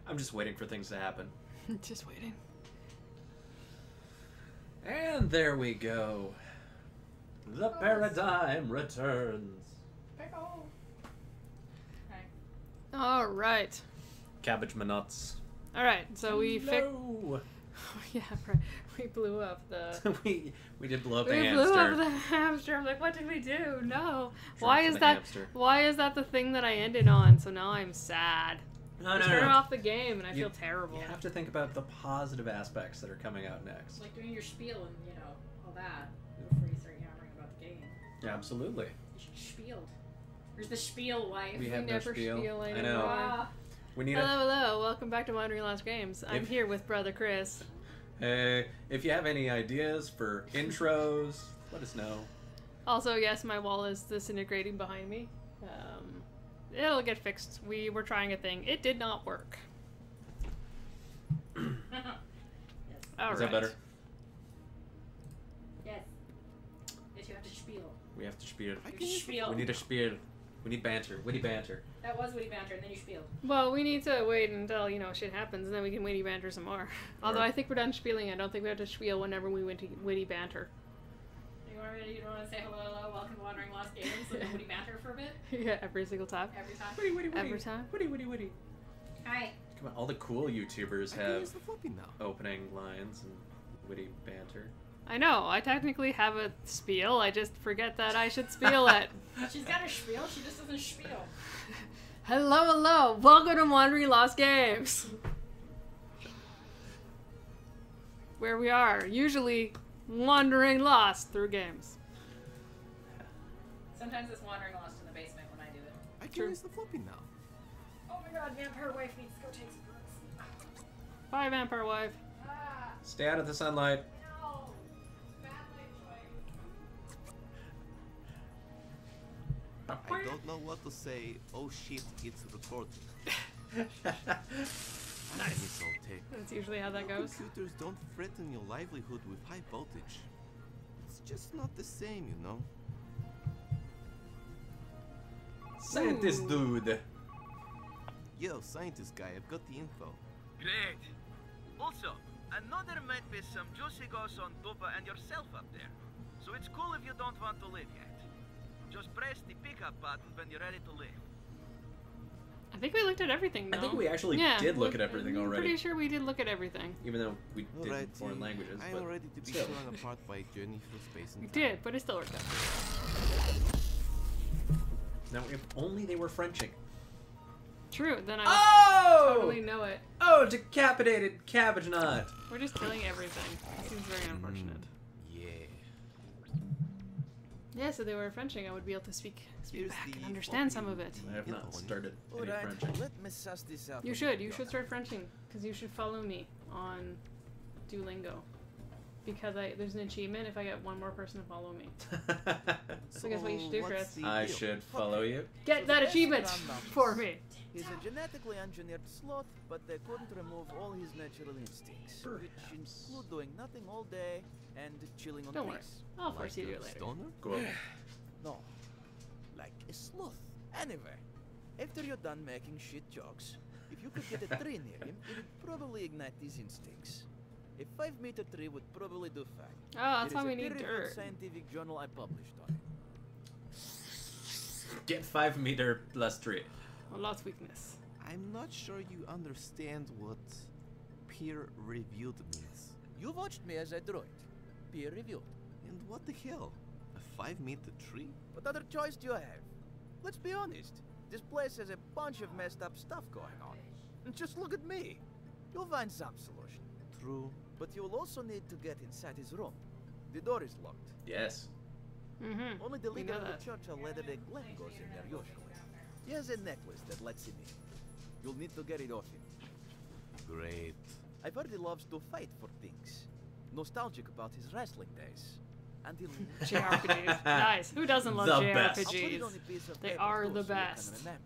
I'm just waiting for things to happen. Just waiting. And there we go. The paradigm returns. Pickle. Okay. All right. Cabbage Minuts. All right. So we fixed. No. Yeah, right. We blew up the. we did blow up a We hamster. blew up the hamster. I'm like, what did we do? No. Why for is the that? hamster. Why is that the thing that I ended on? So now I'm sad. No, Turn off the game, and I feel You- terrible. You have to think about the positive aspects that are coming out next. Like doing your spiel and, you know, all that before you start yammering about the game. Absolutely. You should spieled. Where's the spiel, wife? We have no never spiel. spiel I anymore. know. Ah. We need Hello, hello. Welcome back to Wandering Lost Games. I'm If- here with brother Chris. Hey, if you have any ideas for intros, let us know. Also, yes, my wall is disintegrating behind me. It'll get fixed. We were trying a thing. It did not work. Yes. All Is right. that better? Yes. Yes, you have to spiel. We have to spiel. You spiel. We need a spiel. We need banter. Witty banter. That was witty banter, and then you spieled. Well, we need to wait until, you know, shit happens, and then we can witty banter some more. Although I think we're done spieling. I don't think we have to spiel whenever we witty banter. You don't want to say hello, welcome to Wandering Lost Games, and then witty banter for a bit? Yeah, every single time. Every time? Witty, witty, witty. Every time. Witty, witty, witty. Hi. Come on, all the cool YouTubers I can have use the floppy now. opening lines and witty banter. I know. I technically have a spiel. I just forget that I should spiel it. She's got her spiel, she just doesn't spiel. Hello, hello. Welcome to Wandering Lost Games. Where we are usually wandering lost through games. Sometimes it's wandering lost in the basement when I do it. I can True. use the floppy now. Oh my god, Vampire Wife needs to go take some drugs. Bye, Vampire Wife. Ah, Stay out of the sunlight. no. Bad life choice. I don't know what to say. Oh shit, it's recording. Nice. That's usually how that goes. Computers don't threaten your livelihood with high voltage. It's just not the same, you know. Scientist Ooh. dude. Yo, scientist guy, I've got the info. Great. Also, I know there might be some juicy goss on Dupa and yourself up there. So it's cool if you don't want to leave yet. Just press the pickup button when you're ready to leave. I think we looked at everything, though. I think we actually Yeah, did look at everything I'm already. pretty sure we did look at everything. Even though we did in Alright, foreign languages, I but am ready to be still. torn apart by a journey through space and We time. did, but it still worked out. Now, if only they were Frenching. True, then I Oh! totally know it. Oh, decapitated cabbage nut. We're just killing everything. It seems very unfortunate. Yeah. Yeah, so they were Frenching. I would be able to speak Here's back the and understand some floppy of it. I have not info. started any Alright, Frenching. let me suss this out. You a should. bit, You should start Frenching. Because you should follow me on Duolingo. Because there's an achievement if I get one more person to follow me. So guess what you should do, what's Chris? the I deal? should follow you. Get that achievement for me. He's a genetically engineered sloth, but they couldn't remove all his natural instincts, which include doing nothing all day and chilling on Don't worry. trees. I'll force you to do Like it a later. stoner? Go up. No, like a sloth. Anyway, after you're done making shit jokes, if you could get a tree near him, it would probably ignite his instincts. A 5-meter tree would probably do fine. Oh, that's There why is we a need peer-reviewed dirt. scientific journal I published on it. Get 5 meter plus 3. A lot's weakness. I'm not sure you understand what peer-reviewed means. You watched me as I drew it. Peer reviewed. And what the hell? A 5-meter tree? What other choice do you have? Let's be honest. This place has a bunch of messed up stuff going on. And just look at me. You'll find some solution. True. But you'll also need to get inside his room. The door is locked. Yes. Mm-hmm. Only the We leader know of that. the church, Latter-day Glenn, goes in there usually. He has a necklace that lets him in. You'll need to get it off him. Great. I've heard he loves to fight for things. Nostalgic about his wrestling days. And he'll... JRPGs. Nice. Who doesn't love The best. I'll put it JRPGs? on a piece of They paper are too, the so you can best. remember.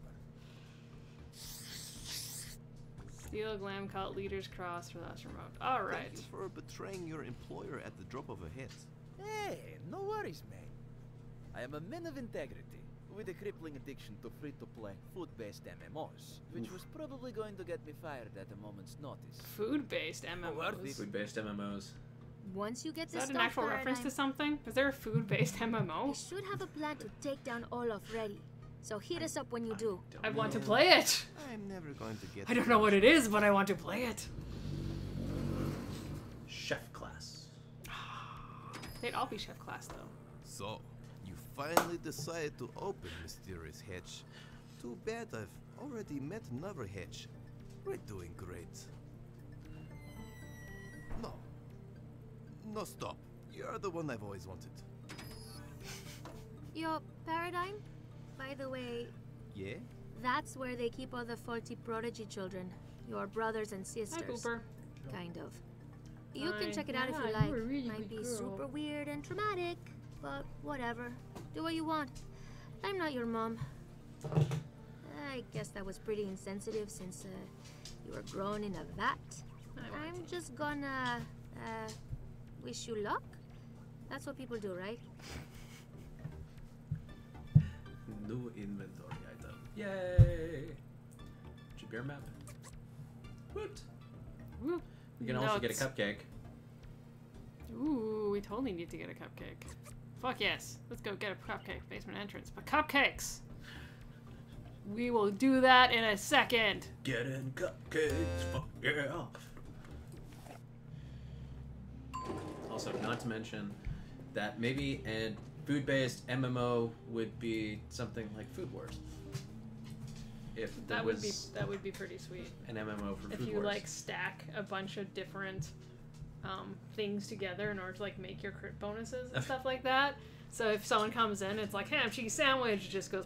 Steel Glam Cult Leaders Cross for last remote. Alright. Thank you for betraying your employer at the drop of a hit. Hey, no worries, mate. I am a man of integrity, with a crippling addiction to free-to-play, food-based MMOs, which was probably going to get me fired at a moment's notice. Food-based worth MMOs. it. Food-based MMOs. Once you get Is the that stuff an actual reference to something? Is there a food-based I MMO? should have a plan to take down Olaf ready. So hit us up when you do. I want to play it. I'm never going to get. I don't know what it is, but I want to play it. Chef class. They'd all be chef class though. So, you finally decided to open Mysterious Hedge. Too bad I've already met another hedge. We're doing great. No. No, stop. You're the one I've always wanted. Your paradigm? By the way, Yeah? that's where they keep all the faulty prodigy children. Your brothers and Hi, sisters. Cooper. Kind of. You Hi. can check it out if Yeah, you you like. were a really Might good be girl. super weird and traumatic, but whatever. Do what you want. I'm not your mom. I guess that was pretty insensitive since you were grown in a vat. I'm just gonna wish you luck. That's what people do, right? New inventory item. Yay! Beer map. Woot! Woo. We can also get a Nuts. cupcake. Ooh, we totally need to get a cupcake. Fuck yes. Let's go get a cupcake. Basement entrance. But cupcakes! We will do that in a second. Getting cupcakes. Fuck yeah! Also, not to mention that maybe a food-based MMO would be something like Food Wars. If there That was would be pretty sweet. an MMO for If Food you Wars. like stack a bunch of different things together in order to like make your crit bonuses and stuff like that. So if someone comes in, it's like ham cheese sandwich, it just goes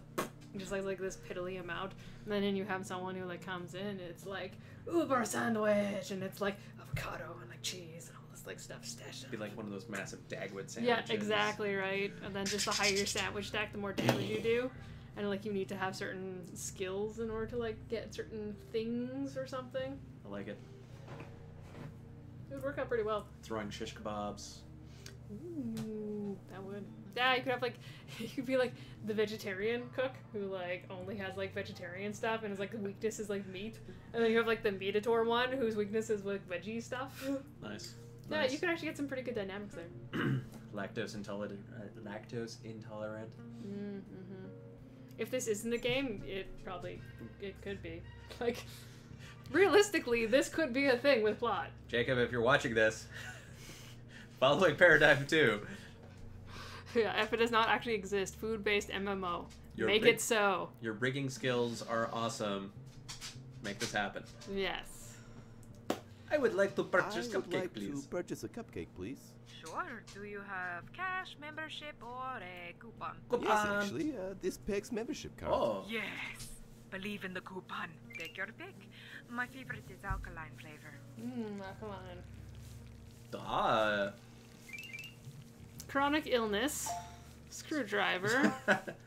just like this piddly amount. And then you have someone who like comes in, it's like Uber sandwich, and it's like avocado and like cheese and all this like stuff stashed. Be like one of those massive Dagwood sandwiches. Yeah, exactly right. And then just the higher your sandwich stack, the more damage you do. And like you need to have certain skills in order to like get certain things or something. I like it. It would work out pretty well. Throwing shish kebabs. Ooh, that would. Yeah, you could have like, you could be like the vegetarian cook who like only has like vegetarian stuff and his like weakness is like meat, and then you have like the mediator one whose weakness is like veggie stuff. Nice. Yeah, Nice. you could actually get some pretty good dynamics there. Lactose intolerant. Lactose intolerant. Mm-hmm. If this isn't a game, it could be. Like, realistically, this could be a thing with plot. Jacob, if you're watching this, following Paradigm 2, Yeah, if it does not actually exist, food-based MMO. Your Make rig- it so. your rigging skills are awesome. Make this happen. Yes. I would like to I purchase would cupcake, like please. to purchase a cupcake, please. Sure. Do you have cash, membership, or a coupon? Yes, actually, this PEG's membership card. Oh. Yes. Believe in the coupon. Take your pick. My favorite is alkaline flavor. Come on. Ah. Chronic illness, screwdriver,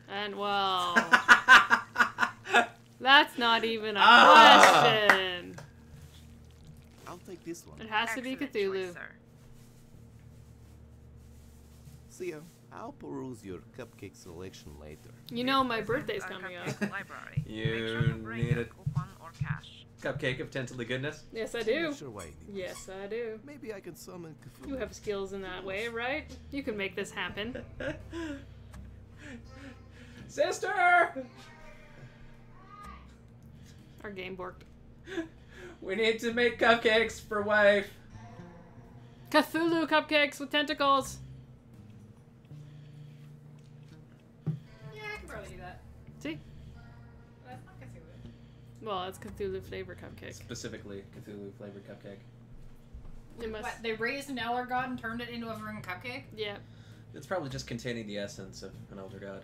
and well, that's not even a question. I'll take this one. It has to be Excellent Cthulhu. choice, sir. See ya. I'll peruse your cupcake selection later. You know my This birthday's isn't a coming up. cupcake library. You Make sure to bring need a it. coupon or cash. Cupcake of tentacle goodness. Yes, I I'm do. not sure why you need Yes, this. I do. Maybe I can summon Cthulhu. You have skills in that way, right? You can make this happen. Sister! Our game worked. We need to make cupcakes for wife. Cthulhu cupcakes with tentacles. Yeah, I can probably do that. See? That's not Cthulhu. Well, it's Cthulhu flavor cupcake. Specifically, Cthulhu flavored cupcake. It must. What, they raised an elder god and turned it into a freaking cupcake? Yeah. It's probably just containing the essence of an elder god.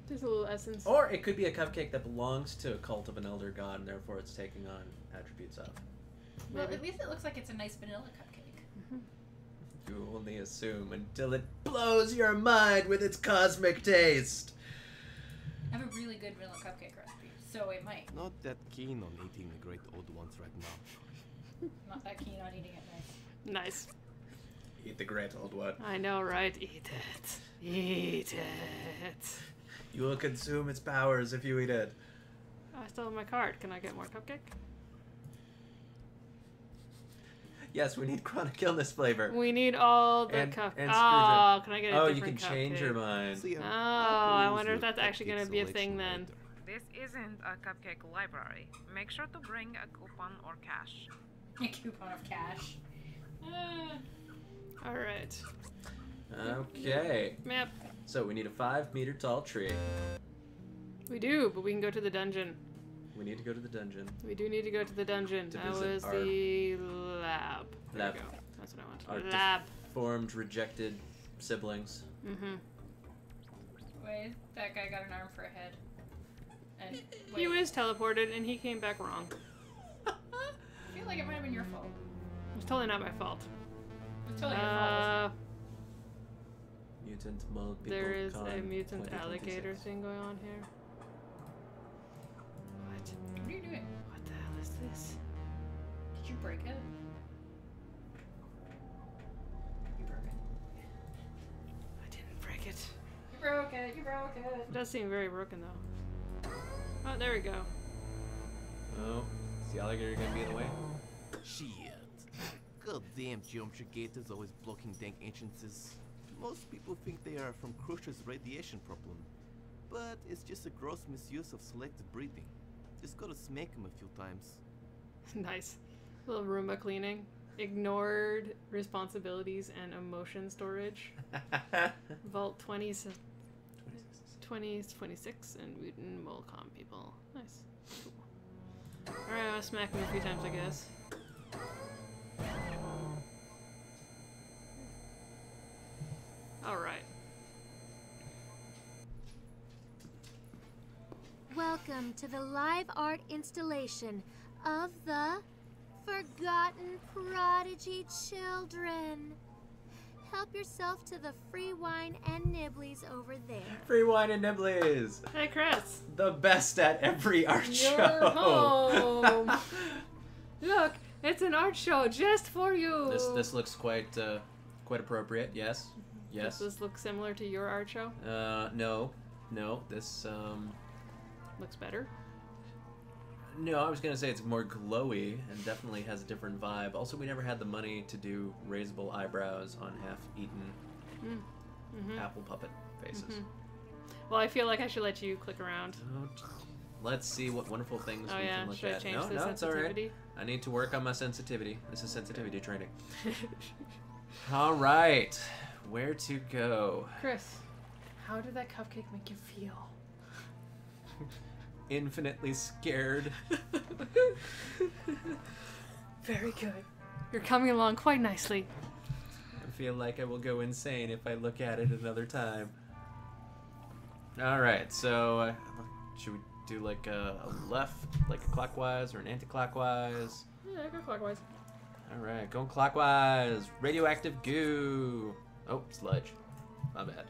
Just a little essence. Or it could be a cupcake that belongs to a cult of an elder god, and therefore it's taking on attributes of. Well, Maybe. at least it looks like it's a nice vanilla cupcake. You only assume until it blows your mind with its cosmic taste. I have a really good vanilla cupcake recipe, so it might. Not that keen on eating the great old ones right now. Not that keen on eating it nice. Nice. Eat the great old one. I know, right? Eat it. Eat it. You will consume its powers if you eat it. I still have my card. Can I get more cupcake? Yes, we need chronic illness flavor. We need all the And cupcake. Scrooge. Oh, can I get a Oh, different you can change cupcake? your mind. See, Oh, I'll I peruse wonder if your that's actually cupcake gonna be a thing selection then. later. This isn't a cupcake library. Make sure to bring a coupon or cash. A coupon of cash. All right. Okay. Map. So we need a 5-meter tall tree. We do, but we can go to the dungeon. We need to go to the dungeon. We do need to go to the dungeon. To That visit was our the lab. There lab. we go. That's what I Our wanted. Lab. Formed, rejected siblings. Mm-hmm. Wait, that guy got an arm for a head. And He wait, was teleported and he came back wrong. I feel like it might have been your fault. It's totally not my fault. It's totally your fault. Mutant mold people. There is a con mutant 2026. alligator thing going on here. What? What are you doing? What the hell is this? Did you break it? You broke it. I didn't break it. You broke it. You broke it. It does seem very broken though. Oh, there we go. Oh, is the alligator gonna be in the way? Shit. Goddamn geometry gators always blocking dank entrances. Most people think they are from Crusher's radiation problem. But it's just a gross misuse of selective breeding. Just gotta smack them a few times. Nice. A little Roomba cleaning. Ignored responsibilities and emotion storage. Vault 20, 26, and mutant will calm people. Nice. Cool. Alright, I'll smack him a few times, I guess. Alright. Welcome to the live art installation of the Forgotten Prodigy Children. Help yourself to the free wine and nibblies over there. Free wine and nibblies. Hey, Chris! The best at every art You're show. home. Look, it's an art show just for you! This looks quite appropriate. Yes. Yes. Does this look similar to your art show? No. This Looks better. No, I was gonna say it's more glowy and definitely has a different vibe. Also, we never had the money to do raisable eyebrows on half-eaten apple puppet faces. Well, I feel like I should let you click around. Let's see what wonderful things Oh we yeah, can look should I at. change No, the no, it's all right. sensitivity? I need to work on my sensitivity. This is sensitivity training. All right, where to go? Chris, how did that cupcake make you feel? Infinitely scared. Very good. You're coming along quite nicely. I feel like I will go insane if I look at it another time. All right, so should we do like a left, like a clockwise or an anti-clockwise? Yeah, go clockwise. All right, going clockwise. Radioactive goo. Oh, sludge. My bad.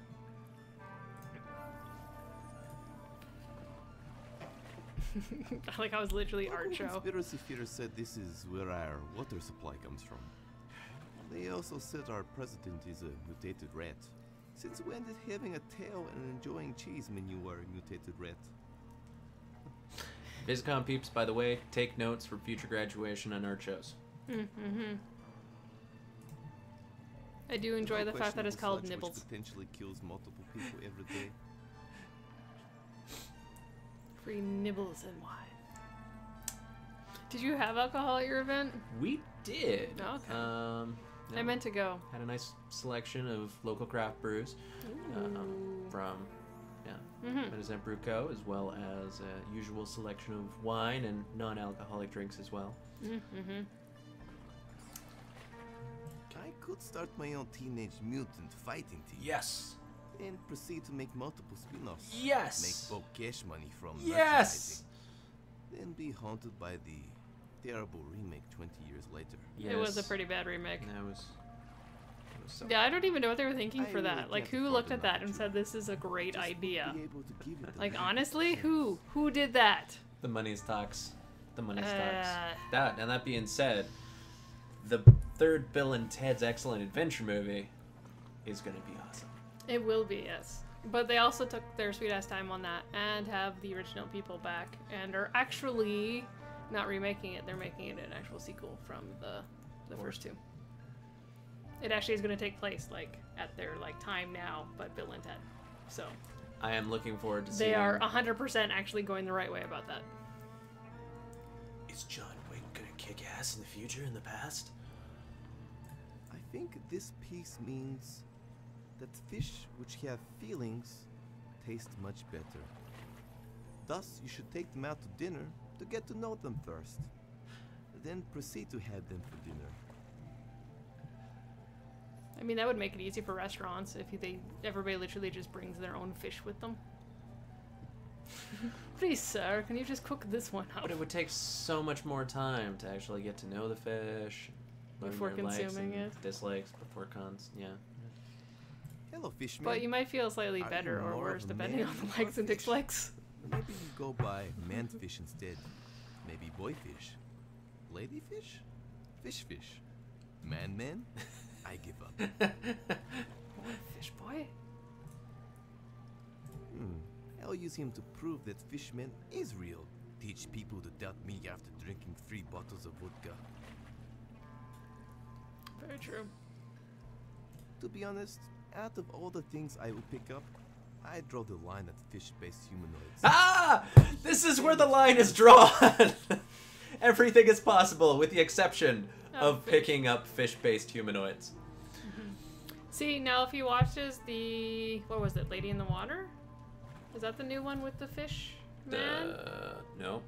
Like I was literally Local art show. conspiracy theories said this is where our water supply comes from. They also said our president is a mutated rat. Since when did having a tail and enjoying cheese mean you are a mutated rat? Viscom peeps, by the way, take notes for future graduation on art shows. Mm-hmm. I do enjoy the fact that it's Questionable called sludge nibbles. Which potentially kills multiple people every day. Free nibbles and wine. Did you have alcohol at your event? We did. Oh, okay. Yeah, I meant to go. had a nice selection of local craft brews from Medicine Brew Co., as well as a usual selection of wine and non-alcoholic drinks as well. Mm-hmm. I could start my own teenage mutant fighting team. Yes. And proceed to make multiple spin-offs. Yes. Make bulk cash money from Yes. merchandising. Then be haunted by the terrible remake 20 years later. It was a pretty bad remake. That was so Yeah, I don't even know what they were thinking I for really that. Like, can't who afford looked at another that and two. said this is a great Just idea? be able to give it the Like, 90%. honestly, who did that? The money's talks. The money's Uh, talks. That being said, the third Bill and Ted's Excellent Adventure movie is going to be awesome. It will be, yes. But they also took their sweet ass time on that and have the original people back and are actually not remaking it. They're making it an actual sequel from the first two. It actually is going to take place like at their like time now, but Bill and Ted. So I am looking forward to seeing. they are 100% actually going the right way about that. Is John Wick gonna kick ass in the future, in the past? I think this piece means that fish which have feelings taste much better. Thus, you should take them out to dinner to get to know them first. Then proceed to have them for dinner. I mean, that would make it easy for restaurants if everybody literally just brings their own fish with them. Please, sir, can you just cook this one up? But it would take so much more time to actually get to know the fish, learn Before their likes consuming and it. dislikes before yeah. Hello, fishman. But you might feel slightly Are better you or more worse of a depending man on the or likes and fish? dislikes. Maybe you go by manfish instead. Maybe boyfish. Ladyfish? Fish. Man? I give up. Boy, fish boy. I'll use him to prove that Fishman is real. Teach people to doubt me after drinking 3 bottles of vodka. Very true. To be honest, out of all the things I will pick up, I draw the line at fish-based humanoids. Ah! This is where the line is drawn! Everything is possible, with the exception of picking up fish-based humanoids. See, now if he watches what was it, Lady in the Water? Is that the new one with the fish man? No,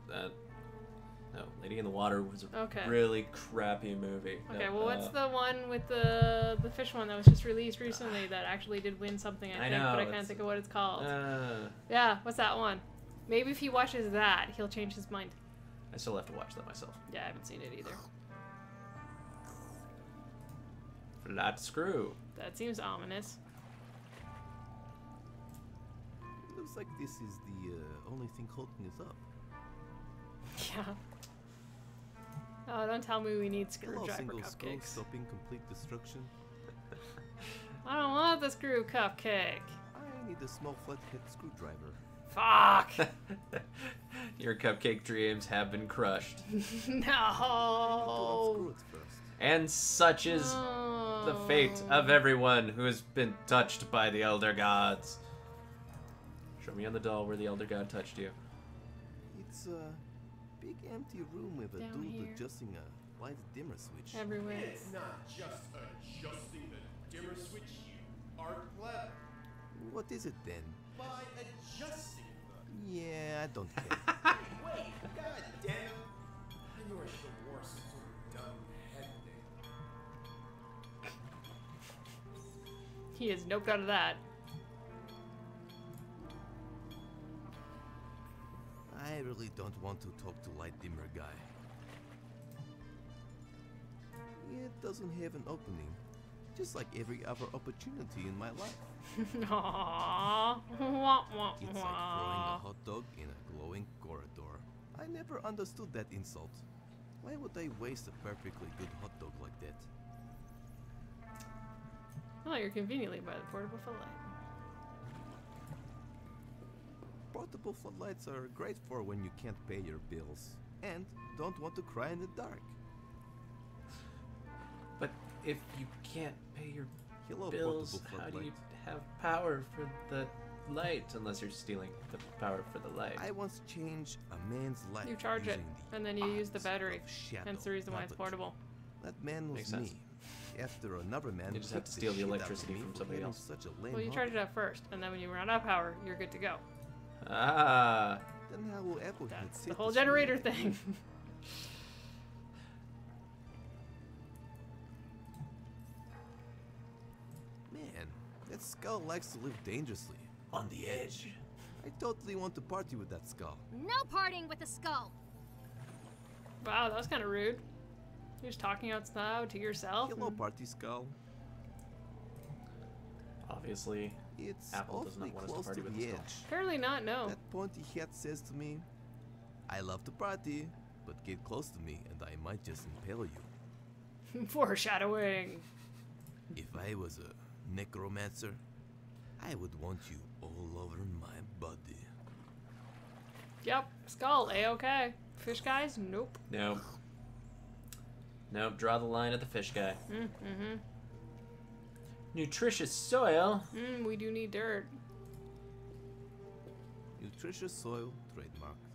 Lady in the Water was a Okay. really crappy movie. Okay, No, well, what's the one with the fish one that was just released recently that actually did win something, I think, know, but I can't it's- think of what it's called. Uh, Yeah, what's that one? Maybe if he watches that, he'll change his mind. I still have to watch that myself. Yeah, I haven't seen it either. Flat screw. That seems ominous. Looks like this is the only thing holding us up. Yeah. Oh, don't tell me we need Hello, screwdriver single screw, cupcakes. stopping complete destruction. I don't want the screw cupcake. I need a small flathead screwdriver. Fuck! Your cupcake dreams have been crushed. No! Unscrew it first. And such is the fate of everyone who has been touched by the Elder Gods. Show me on the doll where the Elder God touched you. It's a big empty room with a Down dude here. adjusting a light dimmer switch. Everywhere. It's not just adjusting the dimmer switch, you are clever. What is it then? By adjusting the... Yeah, I don't care. Wait, god damn it! I knew I should have wore some sort of dumb headband. He is noped out of that. I really don't want to talk to light dimmer guy. It doesn't have an opening, just like every other opportunity in my life. Aww. Wah, wah, It's like throwing wah. a hot dog in a glowing corridor. I never understood that insult. Why would I waste a perfectly good hot dog like that? Oh, you're conveniently by the portable floodlight. Portable floodlights are great for when you can't pay your bills and don't want to cry in the dark. But if you can't pay your Hello, bills, portable how do floodlight. you have power for the light? Unless you're stealing the power for the light. I once changed a man's life. You charge it, using the and then you use the arts battery. of shadow Hence the reason why it's puppetry. portable. That man was Makes sense. me. After another man You just have kicked to steal the shit out of electricity me from for somebody having else. Such a lame Well, you charge hobby. it up first, and then when you run out of power, you're good to go. Ah. Then how will Applehead That's sit the whole this generator way? thing. Man, that skull likes to live dangerously. On the edge. I totally want to party with that skull. No partying with the skull. Wow, that was kind of rude. You're just talking out loud to yourself. Hello, and- party skull. Obviously, It's Apple does awfully not want us to close party to with the the skull. edge. Apparently not, no. That pointy hat says to me, I love to party, but get close to me and I might just impale you. Foreshadowing. If I was a necromancer, I would want you all over my body. Yep. Skull, A-okay. Fish guys? Nope. Nope. Nope, draw the line at the fish guy. Mm-hmm. Nutritious soil. We do need dirt. Nutritious soil, trademarked.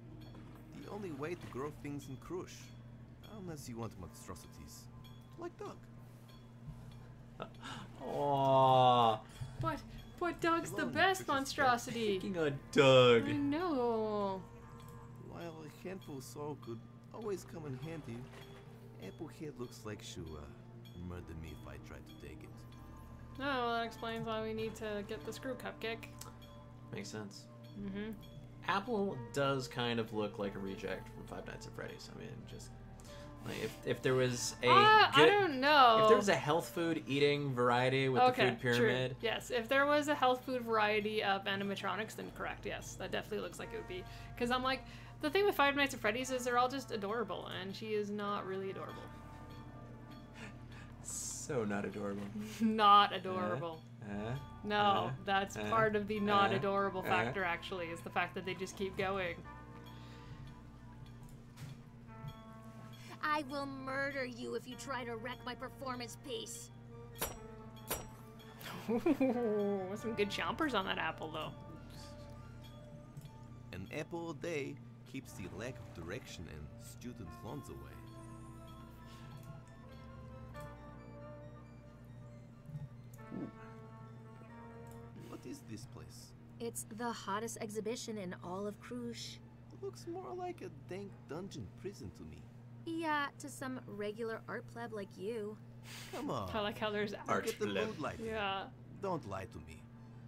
The only way to grow things in Krush. Unless you want monstrosities. Like Doug. Aww. But Doug's the Hello, best nutritious monstrosity. Picking on Doug. I know. While a handful of soil could always come in handy, Applehead looks like she'll murder me if I try to take it. Oh, well, that explains why we need to get the screw cupcake. Makes sense. Mm-hmm. Apple does kind of look like a reject from Five Nights at Freddy's. I mean, just like if there was a I good, don't know. if there was a health food eating variety with the food pyramid. True. Yes, if there was a health food variety of animatronics, then correct. Yes, that definitely looks like it would be. Because I'm like, the thing with Five Nights at Freddy's is they're all just adorable, and she is not really adorable. So not adorable. Not adorable. No, that's uh, part of the not uh, adorable factor, actually, is the fact that they just keep going. I will murder you if you try to wreck my performance piece. Ooh, some good chompers on that apple, though. An apple a day keeps the lack of direction and student loans away. What is this place? It's the hottest exhibition in all of Krush. Looks more like a dank dungeon prison to me. Yeah, to some regular art pleb like you. Come on. I like how there's Art Look at the pleb. mood lighting. Yeah. Don't lie to me.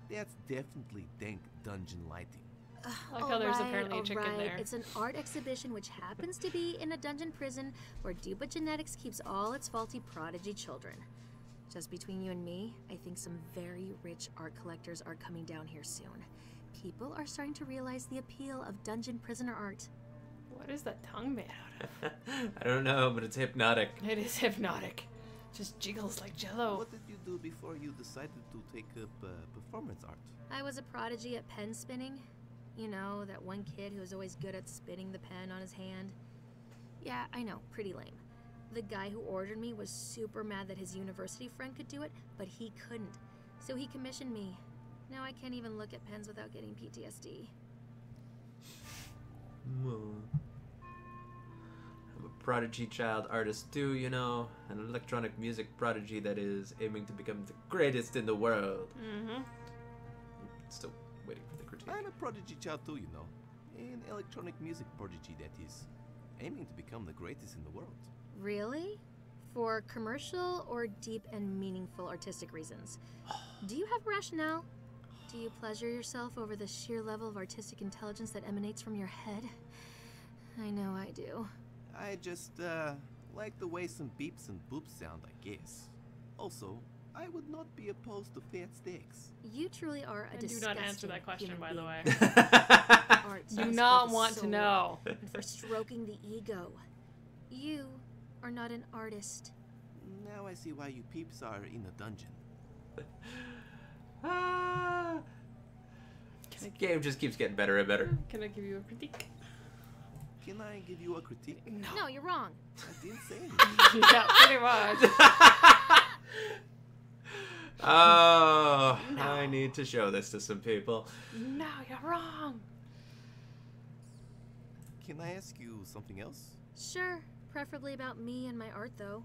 That's definitely dank dungeon lighting. I like how there's apparently a chicken there. It's an art exhibition which happens to be in a dungeon prison where Dupa Genetics keeps all its faulty prodigy children. Just between you and me, I think some very rich art collectors are coming down here soon. People are starting to realize the appeal of dungeon prisoner art. What is that tongue made out of? I don't know, but it's hypnotic. It is hypnotic. Just jiggles like jello. What did you do before you decided to take up performance art? I was a prodigy at pen spinning. You know, that one kid who was always good at spinning the pen on his hand. Yeah, I know, pretty lame. The guy who ordered me was super mad that his university friend could do it, but he couldn't. So he commissioned me. Now I can't even look at pens without getting PTSD. I'm a prodigy child artist too, you know. An electronic music prodigy that is aiming to become the greatest in the world. Mm-hmm. Still waiting for the critique. I'm a prodigy child too, you know. An electronic music prodigy that is aiming to become the greatest in the world. Really? For commercial or deep and meaningful artistic reasons? Do you have rationale? Do you pleasure yourself over the sheer level of artistic intelligence that emanates from your head? I know I do. I just like the way some beeps and boops sound, I guess. Also, I would not be opposed to fat steaks. You truly are a And do disgusting not answer that question, human by the being. way. Art Do is not for the want to soul know. and for stroking the ego. You are not an artist. Now I see why you peeps are in a dungeon. This game just keeps getting better and better. Can I give you a critique? Can I give you a critique? No, you're wrong. I didn't say anything. Yeah, pretty much. Oh, I need to show this to some people. No, you're wrong. Can I ask you something else? Sure, preferably about me and my art, though.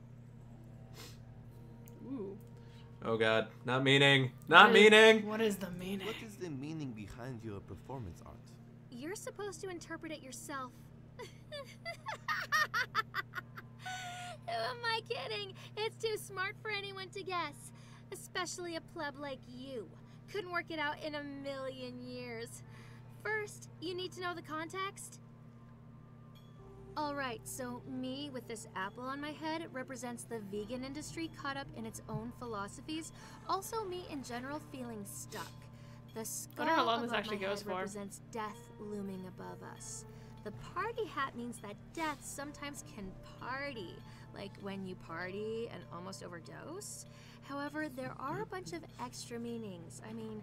Ooh. Oh god, not meaning. Not meaning. What is the meaning? What is the meaning behind your performance art? You're supposed to interpret it yourself. Who am I kidding? It's too smart for anyone to guess. Especially a pleb like you. Couldn't work it out in a million years. First, you need to know the context. Alright, so me with this apple on my head represents the vegan industry caught up in its own philosophies. Also me in general feeling stuck. The skull Wonder how long this above actually my goes head for. represents death looming above us. The party hat means that death sometimes can party, like when you party and almost overdose. However, there are a bunch of extra meanings. I mean,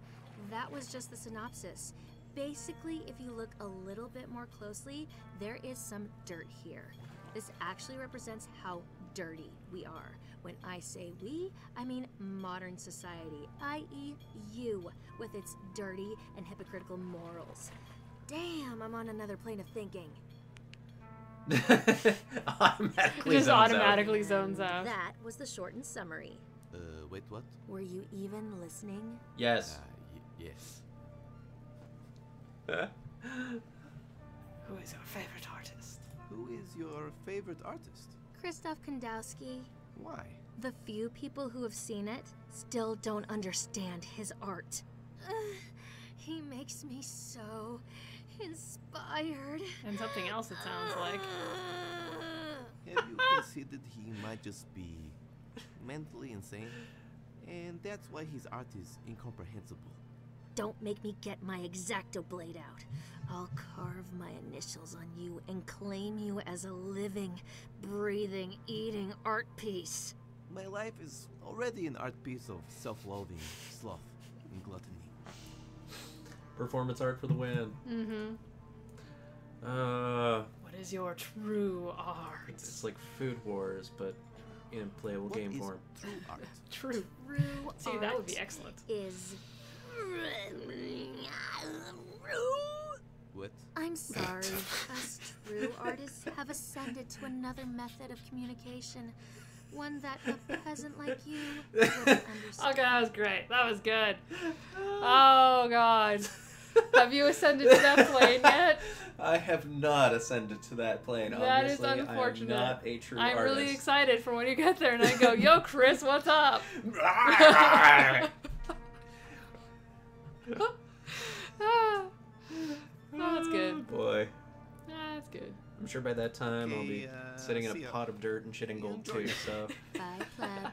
that was just the synopsis. Basically, if you look a little bit more closely, there is some dirt here. This actually represents how dirty we are. When I say we, I mean modern society, i.e. you, with its dirty and hypocritical morals. Damn, I'm on another plane of thinking. Automatically Just zones out. automatically zones out. That was the shortened summary. Wait, what? Were you even listening? Yes. Yes. Who is your favorite artist? Who is your favorite artist? Krzysztof Kandowski. Why? The few people who have seen it still don't understand his art. He makes me so inspired. And something else, it sounds like. Have you considered he might just be mentally insane? And that's why his art is incomprehensible. Don't make me get my X-Acto blade out. I'll carve my initials on you and claim you as a living, breathing, eating art piece. My life is already an art piece of self-loathing, sloth, and gluttony. Performance art for the win. Mm-hmm. What is your true art? It's like Food Wars, but in playable What game is form. true art? True. True See, art that would be excellent. is... What? I'm sorry. Us true artists have ascended to another method of communication. One that a peasant like you wouldn't understand. Okay, that was great. That was good. Oh, God. Have you ascended to that plane yet? I have not ascended to that plane. That is Obviously, unfortunate. I am not a true I'm artist. really excited for when you get there and I go, yo, Chris, what's up? Oh, that's good. Boy, That's good. I'm sure by that time I'll be Okay, sitting in see a ya. pot of dirt and shitting gold Enjoy too. it. So, Bye, pleb.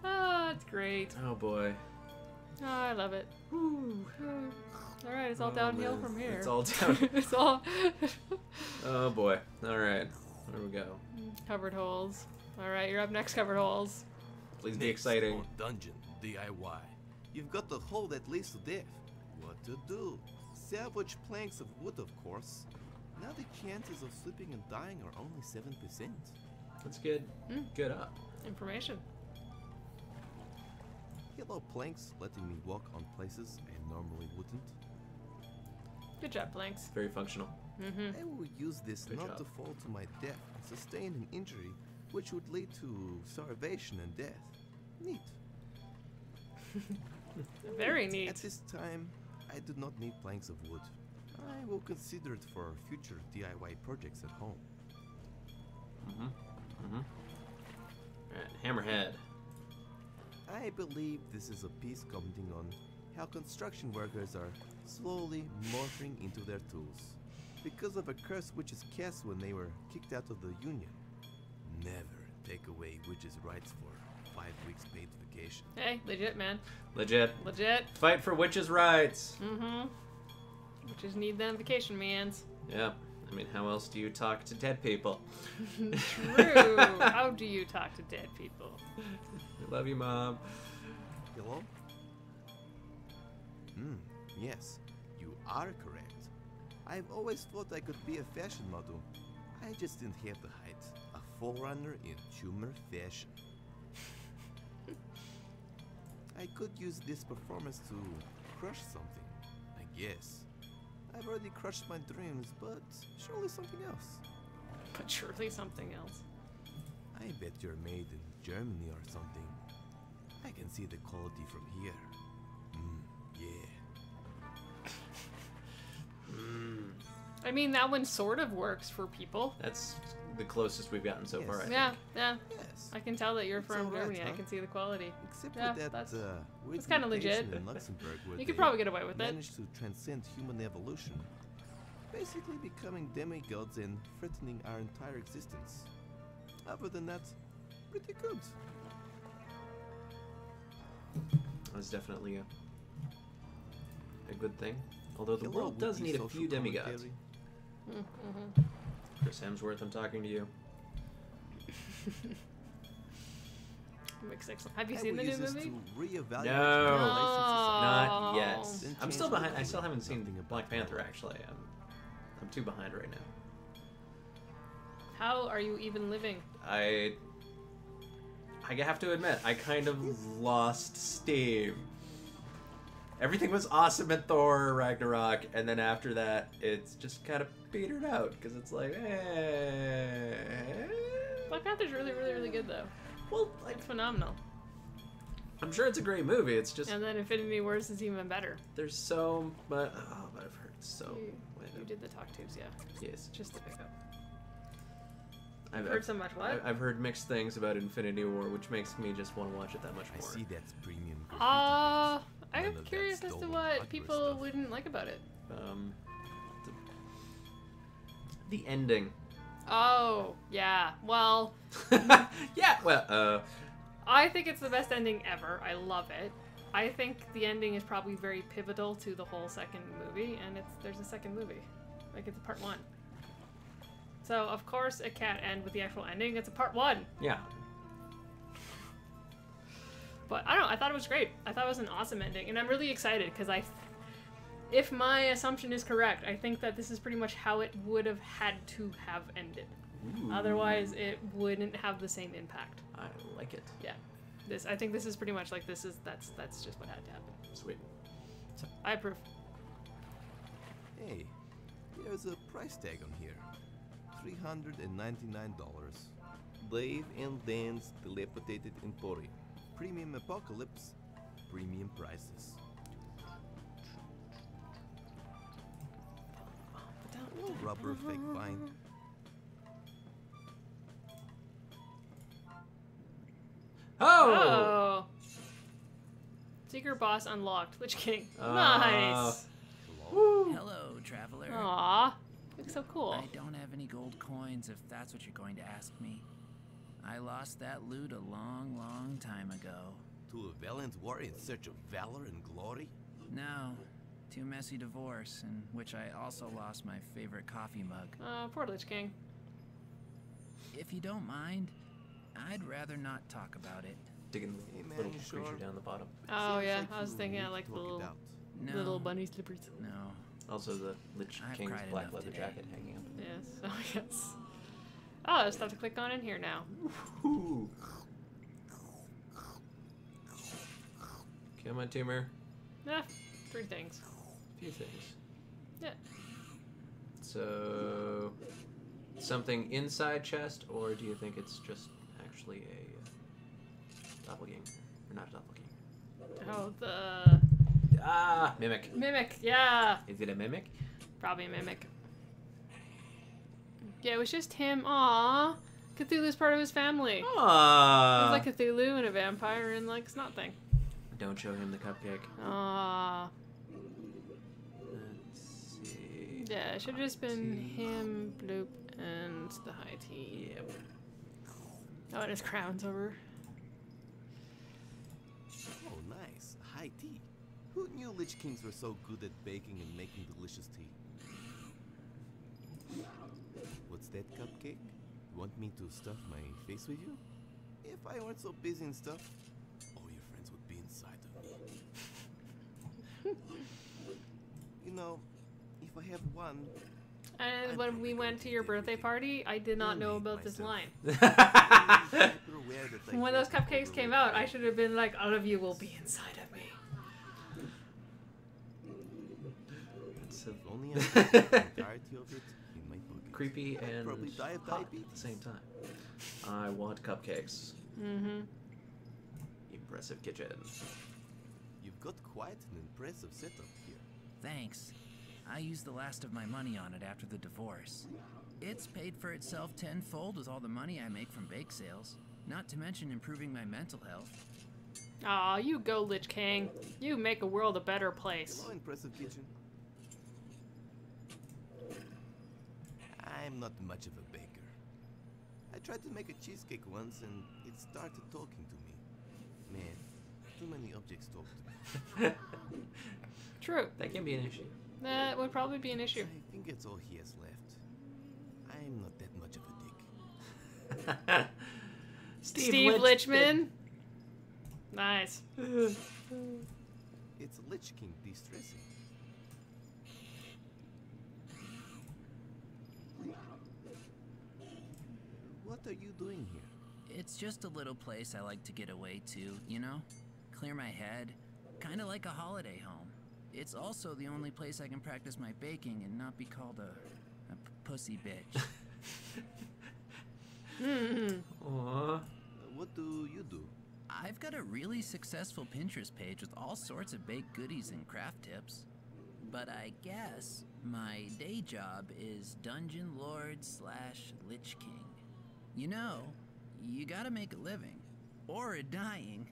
Oh, that's great. oh boy. Oh, I love it. All right, it's all Oh, downhill man. from here. It's all down. It's all Oh boy. All right. There we go. covered holes. All right, you're up next, covered holes. Please be Next exciting. on Dungeon DIY. You've got the hole that leads to death. What to do? Salvage planks of wood, of course. Now the chances of slipping and dying are only 7%. That's good. Good up. Information. Hello, planks, letting me walk on places I normally wouldn't. Good job, Blanks. Very functional. Mm-hmm. I will use this Good not job. to fall to my death and sustain an injury which would lead to starvation and death. Neat. Very At neat. this time, I do not need planks of wood. I will consider it for future DIY projects at home. Alright, Hammerhead. I believe this is a piece commenting on how construction workers are slowly morphing into their tools because of a curse which is cast when they were kicked out of the union. Never take away witches' rights for 5 weeks paid vacation. Hey, legit, man. Legit. Legit. Fight for witches' rights. Mm-hmm. Just need them vacation mans. Yeah. I mean, how else do you talk to dead people? True. How do you talk to dead people? I love you, Mom. Hello? Yes, you are correct. I've always thought I could be a fashion model. I just didn't have the height. A forerunner in tumor fashion. I could use this performance to crush something, I guess. I've already crushed my dreams, but surely something else. But surely something else. I bet you're made in Germany or something. I can see the quality from here. Yeah. I mean, that one sort of works for people. That's the closest we've gotten so Yes. far, I think. Yeah. Yes. I can tell that you're It's from alright, Germany. I huh? can see the quality. Except Yeah, for that that's weird kinda mutation legit. in Luxembourg where You they could probably get away with it. managed to transcend human evolution, basically becoming demigods and threatening our entire existence. Other than that, pretty good. That's definitely a good thing. Although the Hello, world does wiki need a social few demigods. commentary. Mm-hmm. Chris Hemsworth, I'm talking to you. Makes excellent. Have you I seen the will new use this movie? to reevaluate No. my relationship Not yet. Oh. Then I'm change still my behind. I still mind. haven't seen Nothing about Black my Panther life. actually. I'm too behind right now. How are you even living? I have to admit, I kind of lost steam. Everything was awesome at Thor Ragnarok, and then after that, it's just kind of petered out because it's like, Black Panther's really, really, really good though. well, like It's phenomenal. I'm sure it's a great movie. It's just And then Infinity Wars is even better. there's so much. Oh, but I've heard so. You did the talk tubes, yeah. Yes, Just to pick up. I've Heard so much what? I've heard mixed things about Infinity War, which makes me just want to watch it that much I more. see that's premium. graffiti I'm None of that curious as to stolen what hardware people stuff. wouldn't like about it. The ending. Oh, yeah. Well, Yeah. Well. I think it's the best ending ever. I love it. I think the ending is probably very pivotal to the whole second movie, and there's a second movie. Like, it's a part 1. So, of course, it can't end with the actual ending. It's a part 1. Yeah. But I don't know. I thought it was great. I thought it was an awesome ending, and I'm really excited because if my assumption is correct, I think that this is pretty much how it would have had to have ended. Ooh. Otherwise, it wouldn't have the same impact. I like it. Yeah, I think this is pretty much like that's just what had to happen. Sweet. So I approve. Hey, there's a price tag on here. $399. Dave and Dan's Dilapidated Emporium. Premium Apocalypse. Premium prices. Oh, rubber fake vine. Oh! Secret boss unlocked. Lich King. Nice. Hello, traveler. Aw, looks so cool. I don't have any gold coins if that's what you're going to ask me. I lost that loot a long, long time ago. To a valiant warrior in search of valor and glory? No, to a messy divorce, in which I also lost my favorite coffee mug. Poor Lich King. If you don't mind, I'd rather not talk about it. Digging Hey, the man, little you creature sure? down the bottom. Oh Seems yeah, like I was you thinking I need like to the talk it little, out. No. little bunny slippers. No. Also, the Lich I've King's cried black enough leather today. jacket hanging up. Yes. Oh yes. Oh, I just have to click on in here now. Ooh. Come on, Tumor. Ah, 3 things. A few things. Yeah. So, something inside chest, or do you think it's just actually a doppelganger? Or not a doppelganger? Oh, the Ah, mimic. mimic. Yeah, Is it a mimic? probably a mimic. Yeah, it was just him. Aw, Cthulhu's part of his family. It was Ah. like Cthulhu and a vampire and like Snot Thing. Don't show him the cupcake. Aw. Let's see. Yeah, it should have just been High tea. him, Bloop, and the high tea. Yep. Oh, and his crown's over. Oh, nice. High tea. Who knew Lich Kings were so good at baking and making delicious tea? What's that, cupcake? You want me to stuff my face with you? If I weren't so busy and stuff, all your friends would be inside of me. You know, if I have one, And I'm when probably we going went to to your eat birthday everything. party, I did not I'll know hate about this myself. line. super aware that I When those can't cupcakes came overlook out, I it. should have been like, all of you will be inside of me. If only I had the entirety of it in my pocket. Creepy I'd and probably die of hot at diabetes. the same time. I want cupcakes. Mm-hmm. Impressive kitchen. You've got quite an impressive setup here. Thanks. I used the last of my money on it after the divorce. It's paid for itself tenfold with all the money I make from bake sales. Not to mention improving my mental health. Aw, you go, Lich King. You make a world a better place. Hello, impressive kitchen. I'm not much of a baker. I tried to make a cheesecake once and it started talking to me. Man, too many objects talk to me. True. That can be an issue. That would probably be an issue. I think it's all he has left. I'm not that much of a dick. Steve Lichman. Nice. It's Lich King de-stressing. What are you doing here? It's just a little place I like to get away to, you know? Clear my head. Kind of like a holiday home. It's also the only place I can practice my baking and not be called a pussy bitch. Aww. What do you do? I've got a really successful Pinterest page with all sorts of baked goodies and craft tips. But I guess my day job is Dungeon Lord / Lich King. You know, you gotta make a living. Or a dying.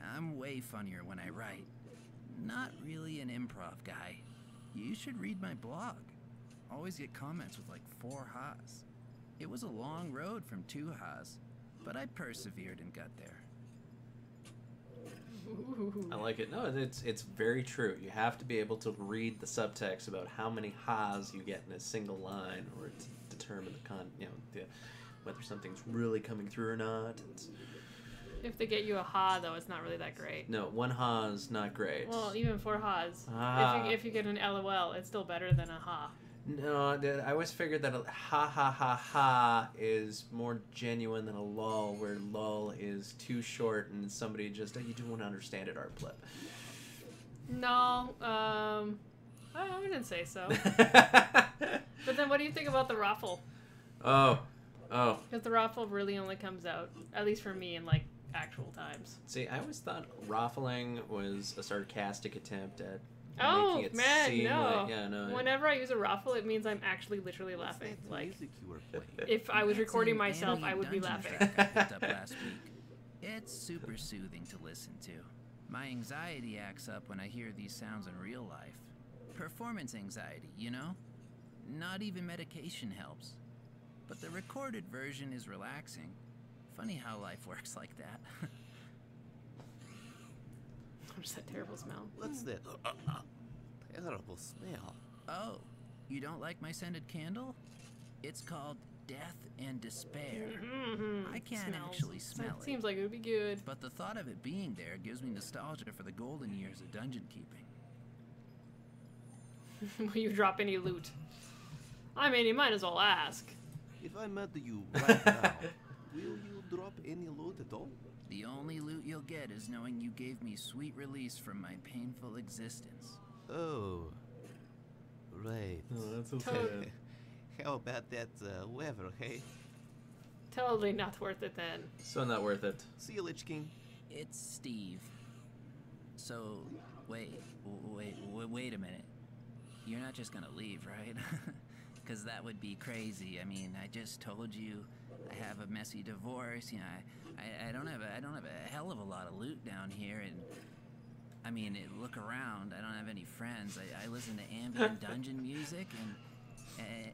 I'm way funnier when I write. Not really an improv guy. You should read my blog. Always get comments with like 4 ha's. It was a long road from 2 ha's, but I persevered and got there. I like it. No, it's very true. You have to be able to read the subtext about how many ha's you get in a single line, or to determine whether something's really coming through or not. If they get you a ha, though, it's not really that great. No, 1 ha's not great. Well, even 4 ha's. Ah. If you get an LOL, it's still better than a ha. No, I always figured that a ha ha ha ha is more genuine than a lol, where lol is too short and somebody just, you don't understand it, art flip. No, I didn't say so. But then what do you think about the raffle? Oh. Because the raffle really only comes out, at least for me, in like actual times. See, I always thought raffling was a sarcastic attempt at Oh making it man, seem no. like, yeah, no. Whenever I use a raffle, it means I'm actually literally laughing. What's that Like, music you were playing? if I was That's recording an myself, anime I would be dungeon laughing. track I picked up last week. It's super soothing to listen to. My anxiety acts up when I hear these sounds in real life. Performance anxiety, you know? Not even medication helps. But the recorded version is relaxing. Funny how life works like that. What's that terrible smell? What's that? Terrible smell. Oh, you don't like my scented candle? It's called Death and Despair. I can't Smells. actually smell it. Seems like it would be good. But the thought of it being there gives me nostalgia for the golden years of dungeon keeping. Will you drop any loot? I mean, you might as well ask. If I met you right now, will you drop any loot at all? The only loot you'll get is knowing you gave me sweet release from my painful existence. Oh. Right. Oh, that's okay. Totally. How about that weather, hey? Totally not worth it then. So not worth it. See you, Lich King. It's Steve. So, wait a minute. You're not just gonna leave, right? Because that would be crazy. I mean, I just told you I have a messy divorce. You know, I don't have a hell of a lot of loot down here, and I mean, look around. I don't have any friends. I listen to ambient dungeon music,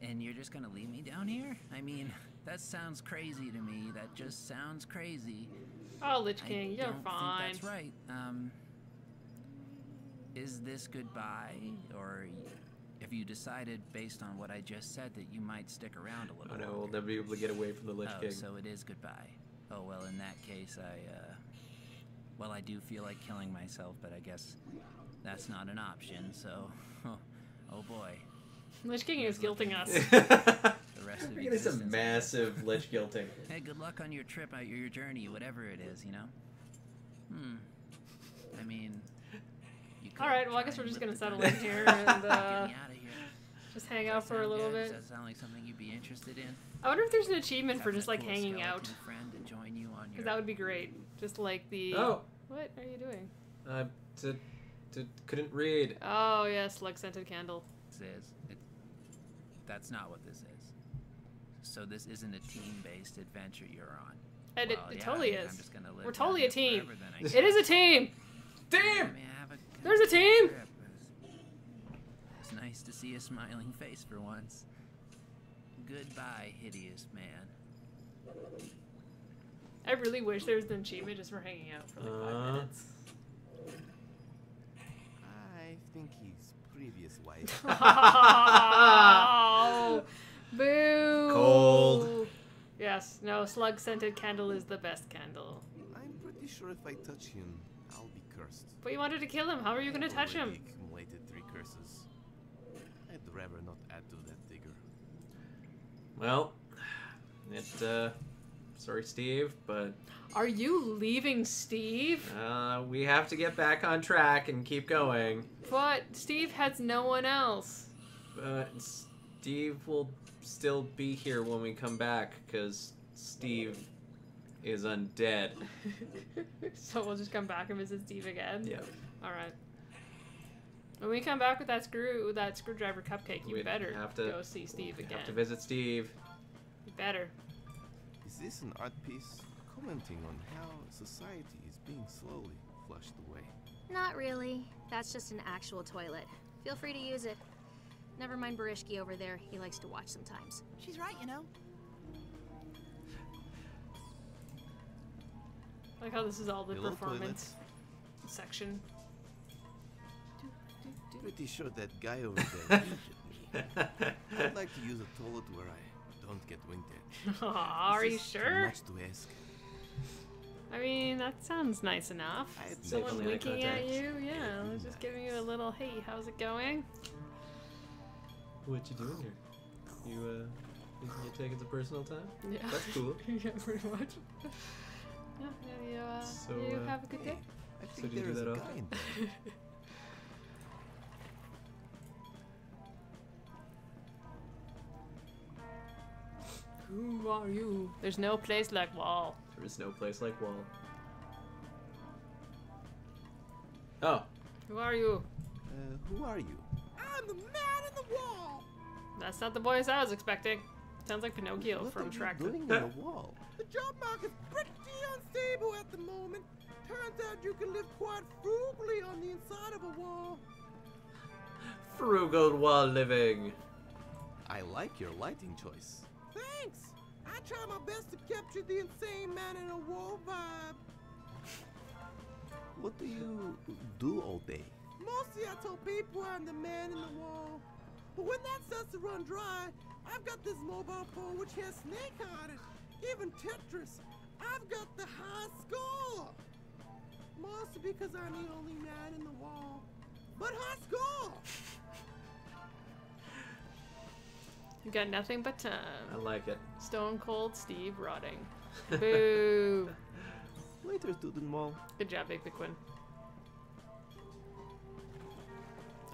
and you're just gonna leave me down here? I mean, that sounds crazy to me. That just sounds crazy. Oh, Lich King, I you're don't fine. think that's right. Is this goodbye, or have you decided, based on what I just said, that you might stick around a little? Oh no, we'll never be able to get away from the Lich King. So it is goodbye. Oh well, in that case, well, I do feel like killing myself, but I guess that's not an option. So, oh boy. Lich King is guilting us. The rest of We're getting some existence, massive Lich guilting. Hey, good luck on your trip, your journey, whatever it is, you know? I mean, you could Alright, well, I try guess we're and just rip gonna the settle dungeon. in here and Get me out of here. just hang Does out that for a sound little good? bit. Does that sound like something you'd be interested in? I wonder if there's an achievement for Having just a like cool hanging out. skeleton friend to join you on Because your that would be great. Just like the... Oh. What are you doing? Couldn't read. Oh, yes, slug scented candle. That's not what this is. So this isn't a team-based adventure you're on. And Well, it yeah, totally I mean, is. I'm just gonna live We're down totally here a team. forever, then, I It guess. is a team! I Damn! mean, have a good There's a team! trip. It's nice to see a smiling face for once. Goodbye, hideous man. I really wish there was an achievement just for hanging out for like 5 minutes. I think his previous wife. Oh, Yes, no, slug-scented candle is the best candle. I'm pretty sure if I touch him, I'll be cursed. But you wanted to kill him. How are you gonna touch him? Already accumulated 3 curses. I'd rather not add to that figure. Well, sorry, Steve, but Are you leaving Steve? we have to get back on track and keep going. But Steve has no one else. But Steve will still be here when we come back, because Steve is undead. So we'll just come back and visit Steve again? Yep. Alright. When we come back with that screwdriver cupcake, you We'd better have to- go see Steve again. Have to visit Steve. You better. Is this an art piece commenting on how society is being slowly flushed away? Not really. That's just an actual toilet. Feel free to use it. Never mind Barishki over there. He likes to watch sometimes. She's right, you know. I like how this is all the Hello, performance section. Pretty sure that guy over there winked at me. I'd like to use a toilet where I don't get winked at. Are Is you this too sure? much to ask? I mean, that sounds nice enough. I'd Someone definitely like winking at contact. you, yeah, just giving you a little, hey, how's it going? What you doing here? You taking some personal time? Yeah. That's cool. Yeah, pretty much. Yeah, So, you have a good day. I So think do you do there's that a often? guy in there. Who are you? There's no place like Wall. There is no place like Wall. Oh, Who are you? Who are you? I'm the man in the wall. That's not the voice I was expecting. Sounds like Pinocchio What from are Shrek. you doing in the wall? The job market's pretty unstable at the moment. Turns out you can live quite frugally on the inside of a wall. frugal wall living. I like your lighting choice. Thanks. I try my best to capture the insane man in a wall vibe. What do you do all day? Mostly I tell people I'm the man in the wall. But when that starts to run dry, I've got this mobile phone which has Snake on it. Even Tetris. I've got the high score. Mostly because I'm the only man in the wall. But high score! You got nothing but time. I like it. Stone Cold Steve rotting. Boo. Later, student mall. Good job, Big Quinn.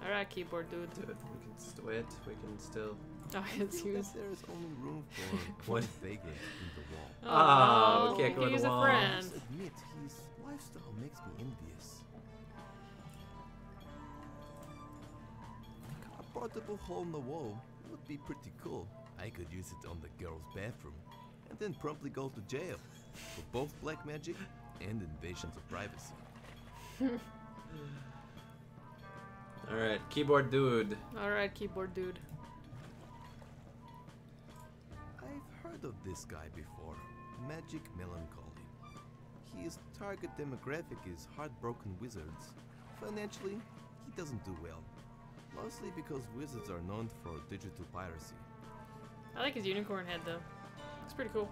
Alright, keyboard dude. Do it. We can still it. We can still. Oh, I it's think used. that there is only room for one vagrant in the wall. Oh, we can't go in he's the a wall. I friend. must admit, his lifestyle makes me envious. A portable hole in the wall would be pretty cool. I could use it on the girls' bathroom, and then promptly go to jail for both black magic and invasions of privacy. Alright, keyboard dude. Alright, keyboard dude. I've heard of this guy before, Magic Melancholy. His target demographic is heartbroken wizards. Financially, he doesn't do well. Mostly because wizards are known for digital piracy. I like his unicorn head though. It's pretty cool.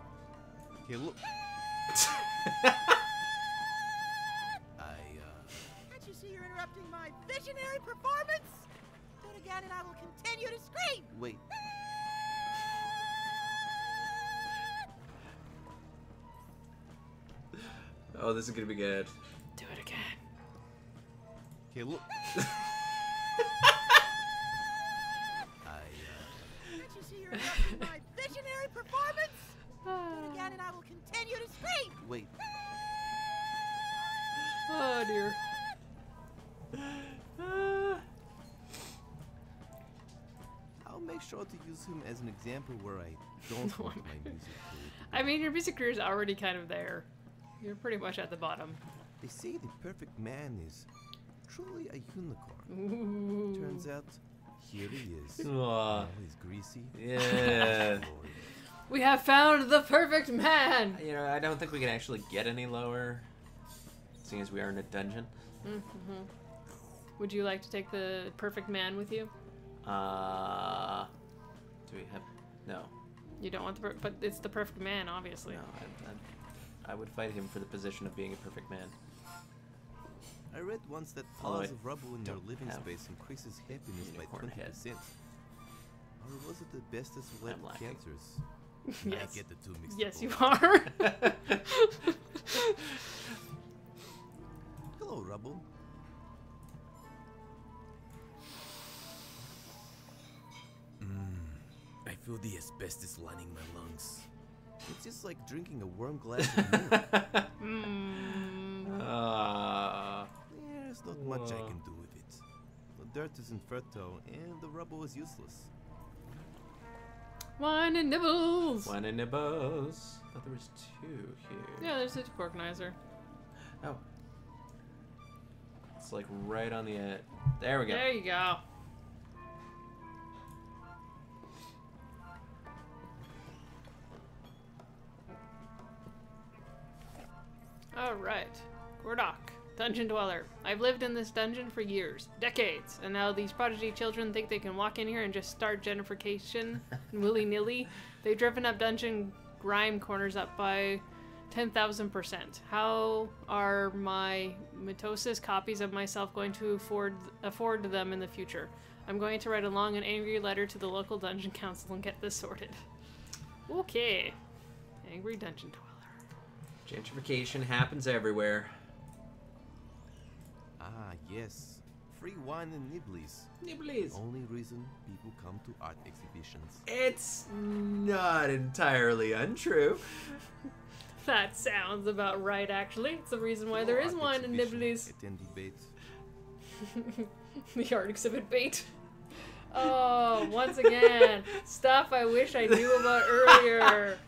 Hey, look. Can't you see you're interrupting my visionary performance? Do it again and I will continue to scream. Wait. Oh, this is gonna be good. Do it again. Hey, look. Can't you see you're interrupting my visionary performance? Do it again and I will continue to scream. Wait. Oh dear. I'll make sure to use him as an example where I don't want my music career to I mean, your music career is already kind of there. You're pretty much at the bottom. They say the perfect man is truly a unicorn. Ooh. Turns out, here he is. Aw. All he's greasy. Yeah. We have found the perfect man! You know, I don't think we can actually get any lower, seeing as we are in a dungeon. Mm-hmm. Would you like to take the perfect man with you? Do we have... No. You don't want the but it's the perfect man, obviously. No, I would fight him for the position of being a perfect man. I read once that Although piles I of rubble in your don't living have space increases happiness by unicorn 20%. head. Or was it the bestest led I'm lacking. cancers? Yes. I get the two mixed Yes, you up. are. Hello, Rubble. I feel the asbestos lining my lungs. It's just like drinking a warm glass of milk. There's not much I can do with it. The dirt is infertile and the rubble is useless. Wine and nibbles. Wine and nibbles. I thought there was 2 here. Yeah, there's a organizer. Oh. It's like right on the edge. There we go. There you go. Alright. Gordok, dungeon dweller. I've lived in this dungeon for years, decades, and now these prodigy children think they can walk in here and just start gentrification willy-nilly. They've driven up dungeon grime corners up by 10,000%. How are my mitosis copies of myself going to afford them in the future? I'm going to write a long and angry letter to the local dungeon council and get this sorted. Okay. Angry dungeon dweller. Gentrification happens everywhere. Ah, yes. Free wine and nibblies. Nibblies. Only reason people come to art exhibitions. It's not entirely untrue. That sounds about right, actually. It's the reason why there is Art wine and exhibition, nibblies. Attend debate. The art exhibit bait. Oh, once again, stuff I wish I knew about earlier.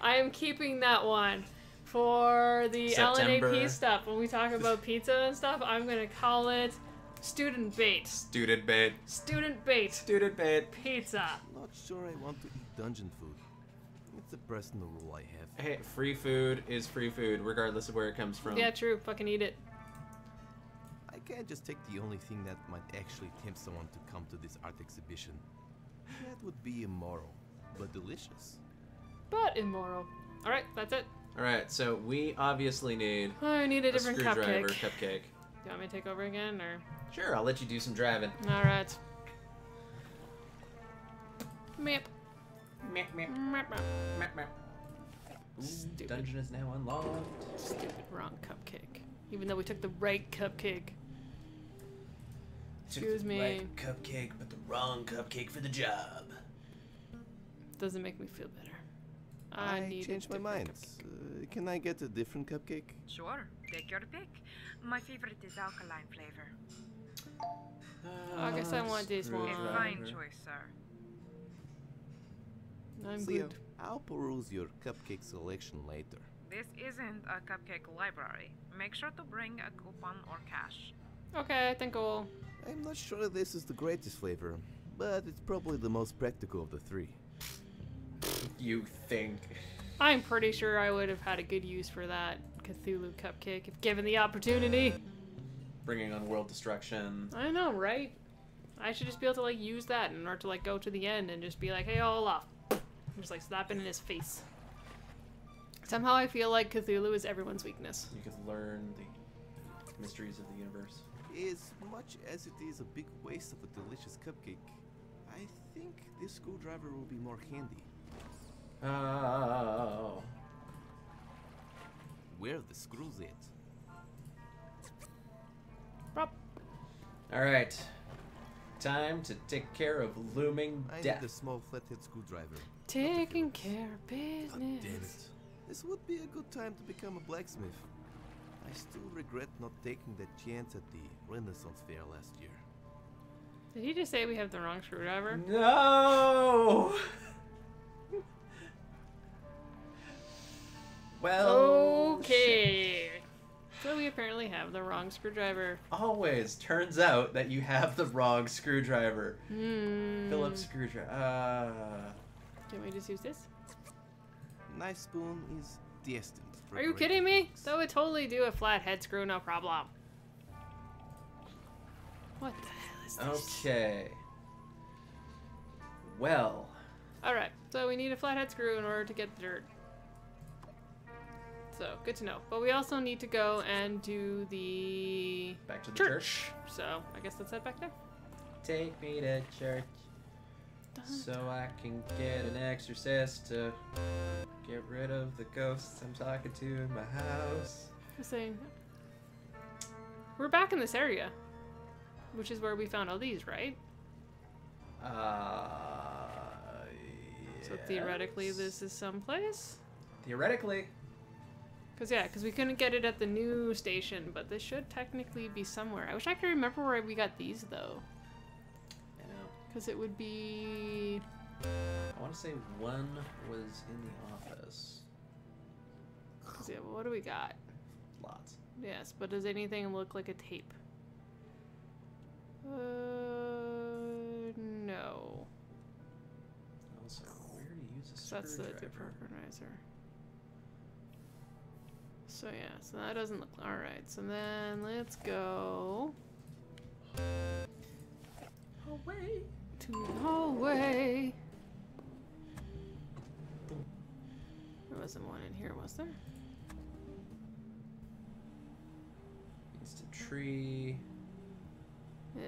I am keeping that one for the September. LNAP stuff. When we talk about pizza and stuff, I'm going to call it student bait. Student bait. Student bait. Student bait. Pizza. Not sure I want to eat dungeon food. It's a personal rule I have. Hey, free food is free food, regardless of where it comes from. Yeah, true. Fucking eat it. I can't just take the only thing that might actually tempt someone to come to this art exhibition. That would be immoral, but delicious. But immoral. Alright, that's it. Alright, so we obviously need I need a different screwdriver cupcake. cupcake. You want me to take over again, or? Sure, I'll let you do some driving. Alright. Meep. Meep, meep. Meep, meep. Meep, meep. Ooh, dungeon is now unlocked. Stupid wrong cupcake. Even though we took the right cupcake. Excuse me. Right cupcake, but the wrong cupcake for the job. Doesn't make me feel better. I need changed my mind. Can I get a different cupcake? Sure, take your pick. My favorite is alkaline flavor. I guess I want this one. A fine choice, sir. I'm See ya. good. I'll peruse your cupcake selection later. This isn't a cupcake library. Make sure to bring a coupon or cash. Okay, I think we'll... I'm not sure this is the greatest flavor, but it's probably the most practical of the three. You think. I'm pretty sure I would have had a good use for that Cthulhu cupcake if given the opportunity. Bringing on world destruction. I know, right? I should just be able to, like, use that in order to, like, go to the end and just be like, hey, Olaf. Just, like, slap it in his face. Somehow I feel like Cthulhu is everyone's weakness. You could learn the mysteries of the universe. As much as it is a big waste of a delicious cupcake, I think this screwdriver will be more handy. Oh. Where are the screws at? Prop. Alright. Time to take care of looming I death. need a small flathead screwdriver. Taking care of business. God damn it. This would be a good time to become a blacksmith. I still regret not taking that chance at the Renaissance Fair last year. Did he just say we have the wrong screwdriver? No! Well... Okay. So we apparently have the wrong screwdriver. Always turns out that you have the wrong screwdriver. Phillips screwdriver. Can we just use this? Knife spoon is destined for Are you great kidding me? things. That would totally do a flat head screw, no problem. What the hell is this? Okay. Well. Alright, so we need a flathead screw in order to get the dirt. So, good to know. But we also need to go and do the Back to the church. So, I guess let's head back there. Take me to church so I can get an exorcist to get rid of the ghosts I'm talking to in my house. Just saying. We're back in this area, which is where we found all these, right? So theoretically, this is someplace? Theoretically. Because we couldn't get it at the new station, but this should technically be somewhere. I wish I could remember where we got these, though. Because it would be... I want to say one was in the office. Cause yeah, well, what do we got? Lots. Yes, but does anything look like a tape? No. Also, where to use a That's the screwdriver? deprogrammizer. So yeah, so that doesn't look... Alright, so then let's go... Away. To the hallway. There wasn't one in here, was there? Instant tree.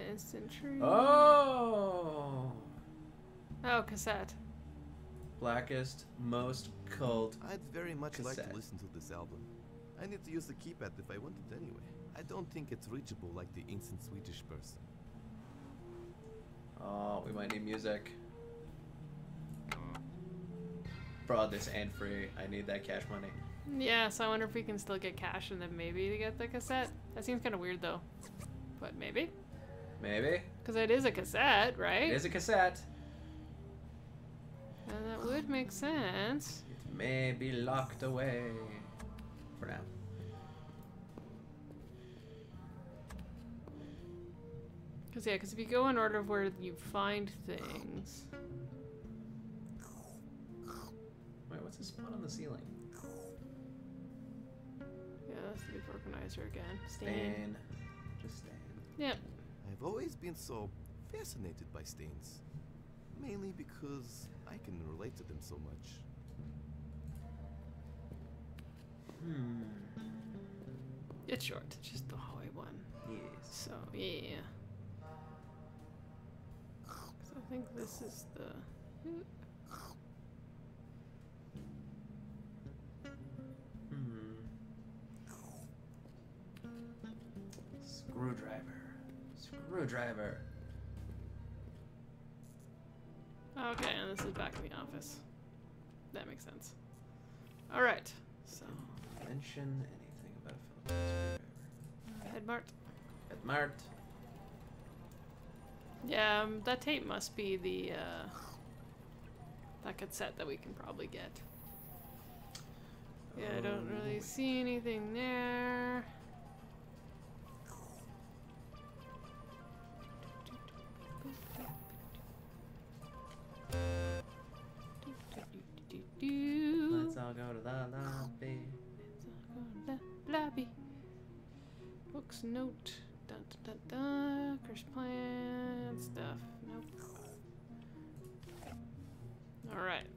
Instant tree. Oh! Oh, cassette. Blackest, most cult I'd very much like cassette. to listen to this album. I need to use the keypad if I want it anyway. I don't think it's reachable like the instant Swedish person. Oh, we might need music. For all this and free, I need that cash money. Yeah, so I wonder if we can still get cash and then maybe to get the cassette. That seems kind of weird though. But maybe? Maybe. Because it is a cassette, right? It is a cassette. And that would make sense. It may be locked away. For now. Because if you go in order of where you find things... Wait, what's this spot on the ceiling? Yeah, that's the deprogrammizer again. Stain. Just stain. Yep. I've always been so fascinated by stains. Mainly because I can relate to them so much. It's short. It's just the hallway one. Yes. So, yeah. So I think this is the... Screwdriver. Screwdriver. Okay, and this is back in the office. That makes sense. Alright, so... Mention anything about Philippines screwdriver. Headmart. Headmart. Yeah, that tape must be the, that cassette that we can probably get. Yeah, I don't really see anything there. Let's all go to the lobby. Lobby. Books, note. Dun dun dun dun. Curse plan stuff. Nope. Alright.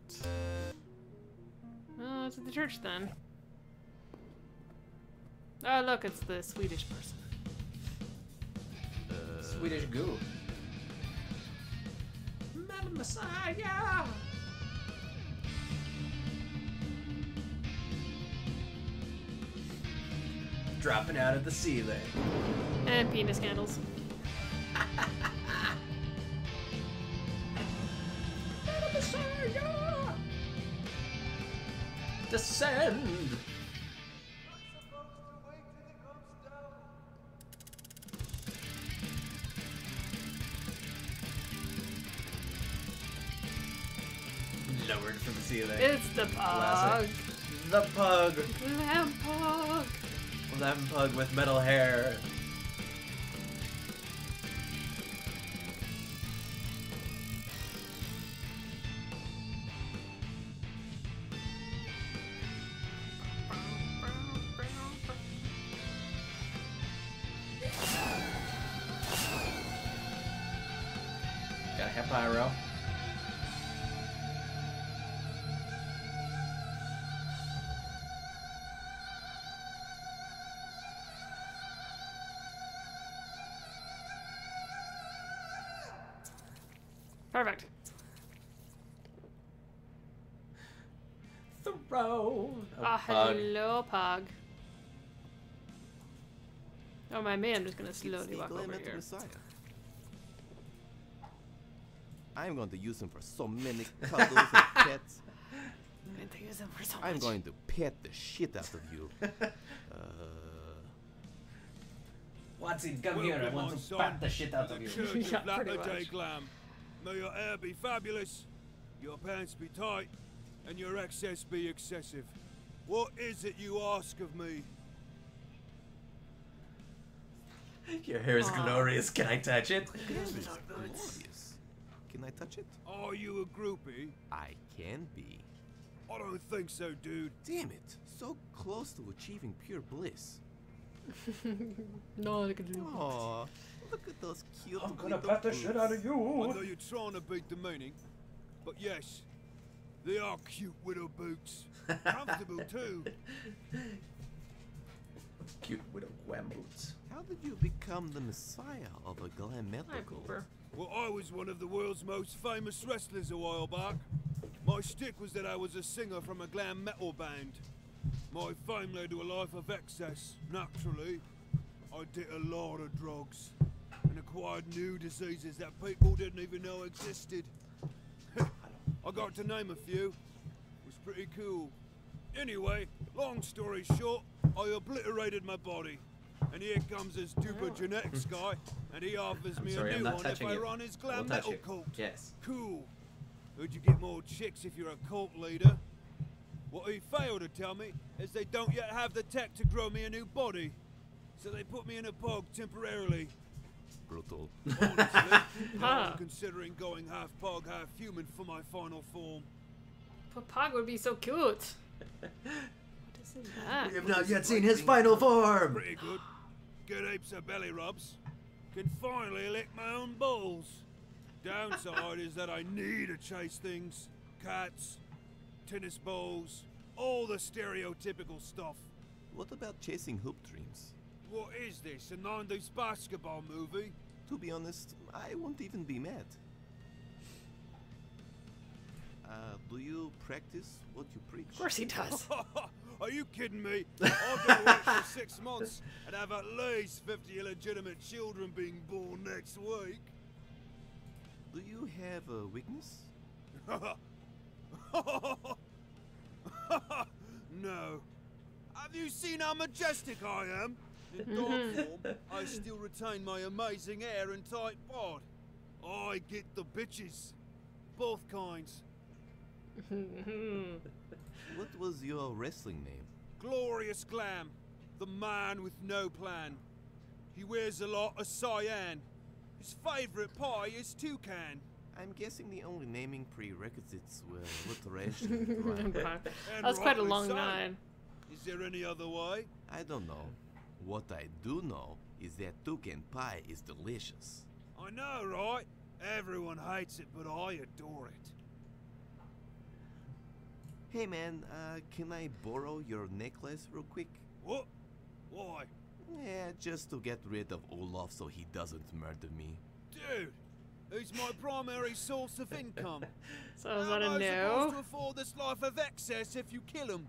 Oh, it's at the church then. Oh, look, it's the Swedish person. Swedish goo. Madam Messiah! Dropping out of the ceiling. And penis candles. Madam Messiah! Descend! Lowered from the ceiling. It's the pug. Classic. The pug. Lamb pug. Lamb pug with metal hair. Got a hep pyro. Perfect. Throw. Ah, hello, Pog. Oh, my man, I'm just gonna slowly walk over here. Messiah. I'm going to use him for so many cuddles and pets. I'm going to use him for so I'm much. going to pet the shit out of you. Watson, come here. I want to pat the shit out of you. Yeah, pretty much. Glam. May your hair be fabulous, your pants be tight, and your excess be excessive. What is it you ask of me? Your hair is glorious. Can I touch it? Glorious. Can I touch it? Are you a groupie? I can be. I don't think so, dude. Damn it. So close to achieving pure bliss. No, look at you. Aw, look at those cute I'm gonna little pat the shit out of I you. know you're trying to beat the meaning, but yes, they are cute widow boots. Comfortable too. Cute widow wham boots. How did you become the messiah of a glam metal Hi, group? Cooper. Well, I was one of the world's most famous wrestlers a while back. My shtick was that I was a singer from a glam metal band. My fame led to a life of excess, naturally. I did a lot of drugs and acquired new diseases that people didn't even know existed. I got to name a few. It was pretty cool. Anyway, long story short, I obliterated my body. And here comes this duper genetics guy, and he offers me sorry, a I'm new not one if touching I you. run his I will glam touch metal you. cult. Yes. Cool. Heard you get more chicks if you're a cult leader. What he failed to tell me is they don't yet have the tech to grow me a new body. So they put me in a pog temporarily. Brutal. Honestly, I'm considering going half pog, half human for my final form. But Pog would be so cute. What is that? We have not yet seen his final form. Pretty good. Get heaps of belly rubs. Can finally lick my own balls. Downside is that I need to chase things. Cats, tennis balls, all the stereotypical stuff. What about chasing hoop dreams? What is this, a 90s basketball movie? To be honest, I won't even be mad. Do you practice what you preach? Of course he does. Are you kidding me? I'll go to work for 6 months and have at least 50 illegitimate children being born next week. Do you have a weakness? No. Have you seen how majestic I am? In dog form, I still retain my amazing hair and tight bod. I get the bitches. Both kinds. What was your wrestling name? Glorious Glam. The man with no plan. He wears a lot of cyan. His favorite pie is toucan. I'm guessing the only naming prerequisites were alliteration and rhyme. That was quite a long nine. Is there any other way? I don't know. What I do know is that toucan pie is delicious. I know, right? Everyone hates it, but I adore it. Hey man, can I borrow your necklace real quick? What? Why? Yeah, just to get rid of Olaf so he doesn't murder me. Dude, he's my primary source of income. So is How that am a I supposed to no? afford this life of excess if you kill him?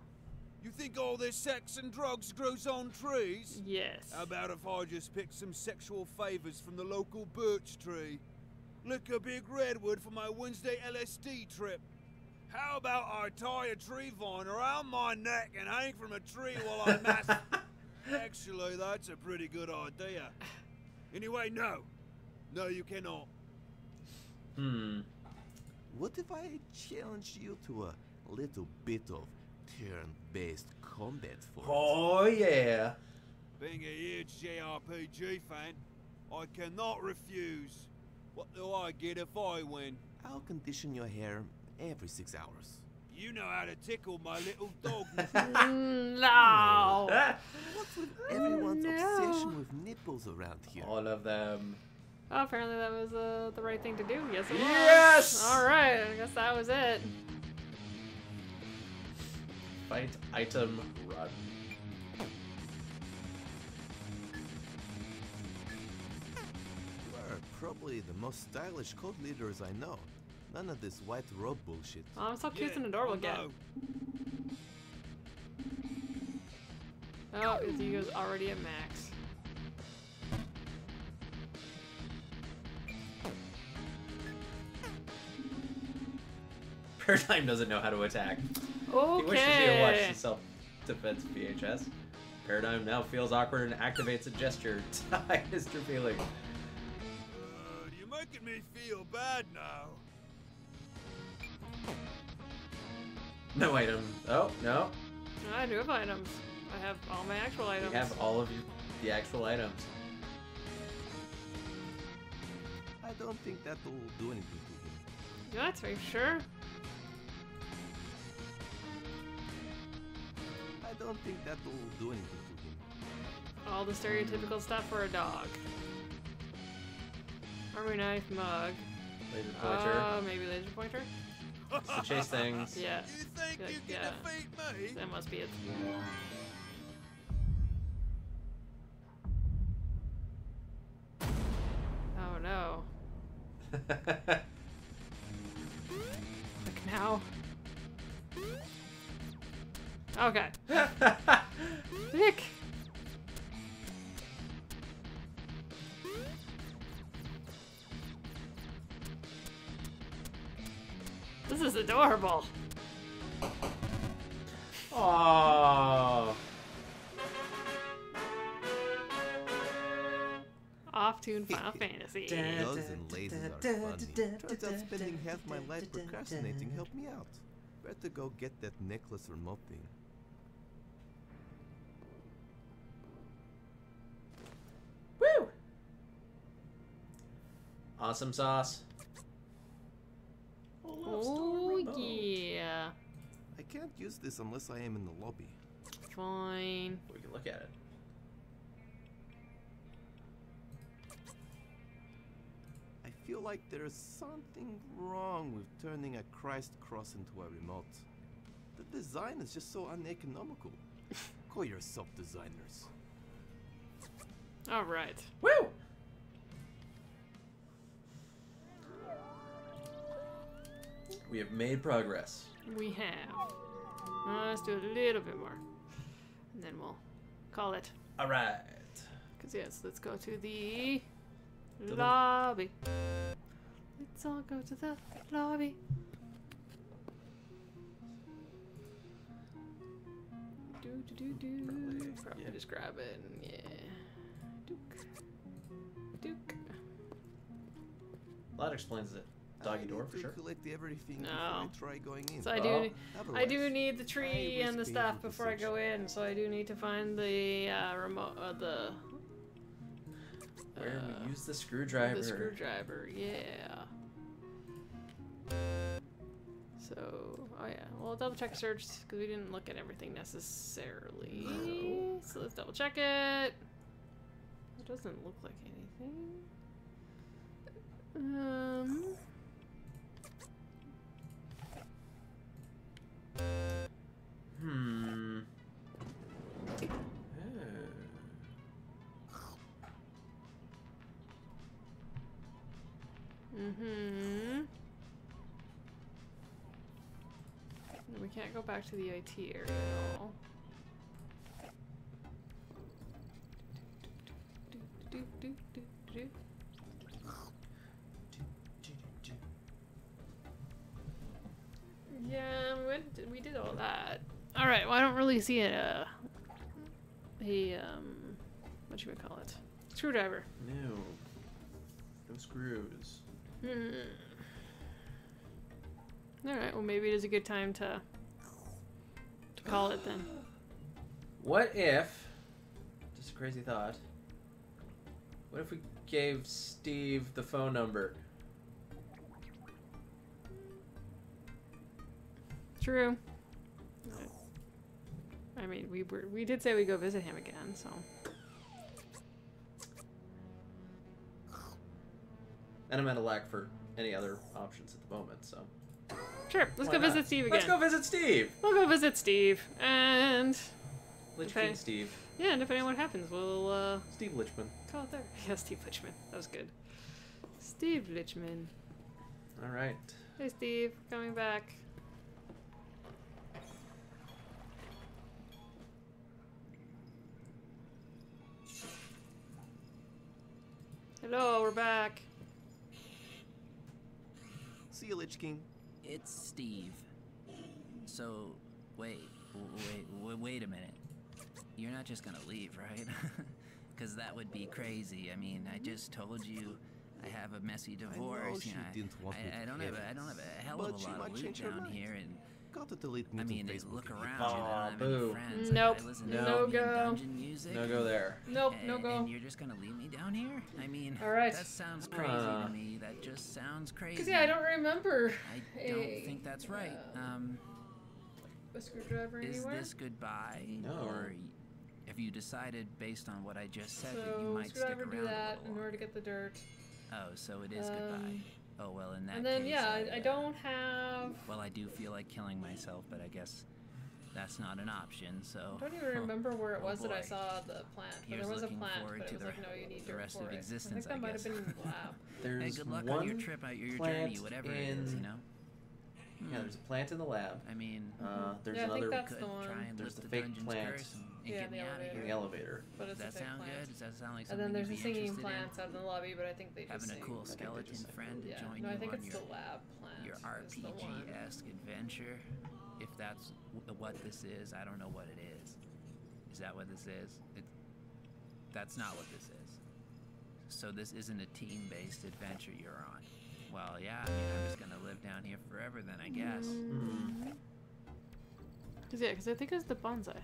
You think all this sex and drugs grows on trees? Yes. How about if I just pick some sexual favors from the local birch tree? Lick a big redwood for my Wednesday LSD trip. How about I tie a tree vine around my neck and hang from a tree while I mass... Actually, that's a pretty good idea. Anyway, no. No, you cannot. What if I challenge you to a little bit of turn-based combat for Oh yeah. Being a huge JRPG fan, I cannot refuse. What do I get if I win? I'll condition your hair every 6 hours. You know how to tickle my little dog. No. What's with everyone's obsession with nipples around here? All of them. Oh, apparently that was the right thing to do. Yes, it was. Yes! All right, I guess that was it. Fight item run. You are a pro probably the most stylish cult leaders I know. None of this white robe bullshit. Oh, I'm so cute and adorable again. Oh, his ego's already at max. Paradigm doesn't know how to attack. Okay. He wishes he had watched the self-defense VHS. Paradigm now feels awkward and activates a gesture to hide his true feeling. You're making me feel bad now. No item. Oh, no. I do have items. I have all my actual items. You have all of the actual items. I don't think that will do anything to him. Yeah, that's very sure. I don't think that will do anything to him. All the stereotypical stuff for a dog. Army knife, mug. Laser pointer. Maybe laser pointer? To chase things. Yeah. You think Like, you can yeah. defeat me? That must be it. Oh no. Like now. Okay. Dick. This is adorable. Aww. Off-tune Final Fantasy. Guns and lasers are funny. Turns out spending half my life procrastinating helped me out. Better go get that necklace remote thing. Woo! Awesome sauce. Oh yeah. I can't use this unless I am in the lobby. Fine. We can look at it. I feel like there's something wrong with turning a Christ cross into a remote. The design is just so uneconomical. Call yourself designers. All right. Woo! We have made progress. We have. Let's do a little bit more. And then we'll call it. Alright. Because, yes, let's go to the lobby. Let's all go to the lobby. Probably just grab it and yeah. Duke. That explains it. Doggy door for sure. Collect everything No. before I try going in. So I do need the tree and the stuff before I go in. So I do need to find the remote, Where we use the screwdriver. The screwdriver, yeah. So, oh yeah, well double check search because we didn't look at everything necessarily. No. So let's double check it. It doesn't look like anything. We can't go back to the IT area at all. Yeah, we did all that. All right. Well, I don't really see what should we call it? Screwdriver. No screws. All right. Well, maybe it is a good time to call it then. What if? Just a crazy thought. What if we gave Steve the phone number? True. I mean, we did say we go visit him again, so. And I'm at a lack for any other options at the moment, so. Sure, let's Why go not? visit Steve again. Let's go visit Steve! We'll go visit Steve, and... Lich King Steve. Yeah, and if anyone happens, we'll, Steve Lichman. call it there. Yeah, Steve Lichman. That was good. Steve Lichman. All right. Hey, Steve. Coming back. Hello, we're back. See you, Lich King. It's Steve. So, wait a minute. You're not just gonna leave, right? Because that would be crazy. I mean, I just told you I have a messy divorce. she didn't want me I to don't hear have it. a hell But of a she lot might of loot change her down mind. here, and Got to delete me I to mean, Facebook. look and around. get- You know, I don't have boo. any friends. Nope. I listen No to ambient go. dungeon music. No go there. Nope, no go. And you're just gonna leave me down here? I mean, All right. that sounds crazy to me. That just sounds crazy. Because, yeah, I don't remember I don't think that's right. a screwdriver Is anywhere. this goodbye? No. Or have you decided based on what I just said that you So, might stick screwdriver, around do that a in little? order to get the dirt. Oh, so it is goodbye. Oh, well, in that And then, case, yeah, I don't have... Well, I do feel like killing myself, but I guess that's not an option, so... I don't even remember where it was that I boy. saw the plant. But Here's there was a looking plant, forward but to it was the- like, no, you need the dirt rest for of it. existence, I think that I might have guess. been in the lab. There's Hey, good luck one on your trip out your plant journey, whatever it is, you know? Yeah, there's a plant in the lab. I mean, There's Yeah, I think another that's could the one. try and There's lift the the fake dungeon's plant curse and Yeah, get me the out of in here. the elevator. But Does it's a that fake sound plant. good? Does that sound like And something then there's you'd the be singing interested in? plants out in the lobby, but I think they just Having a sing. cool they skeleton just sing. friend to Yeah, join no, I you think on it's your the lab plant. your is the one. RPG-esque adventure. If that's what this is, I don't know what it is. Is that what this is? That's not what this is. So this isn't a team-based adventure you're on. Well, yeah, I mean, I'm just gonna live down here forever then, I guess. Cause yeah, because I think it's the bonsai.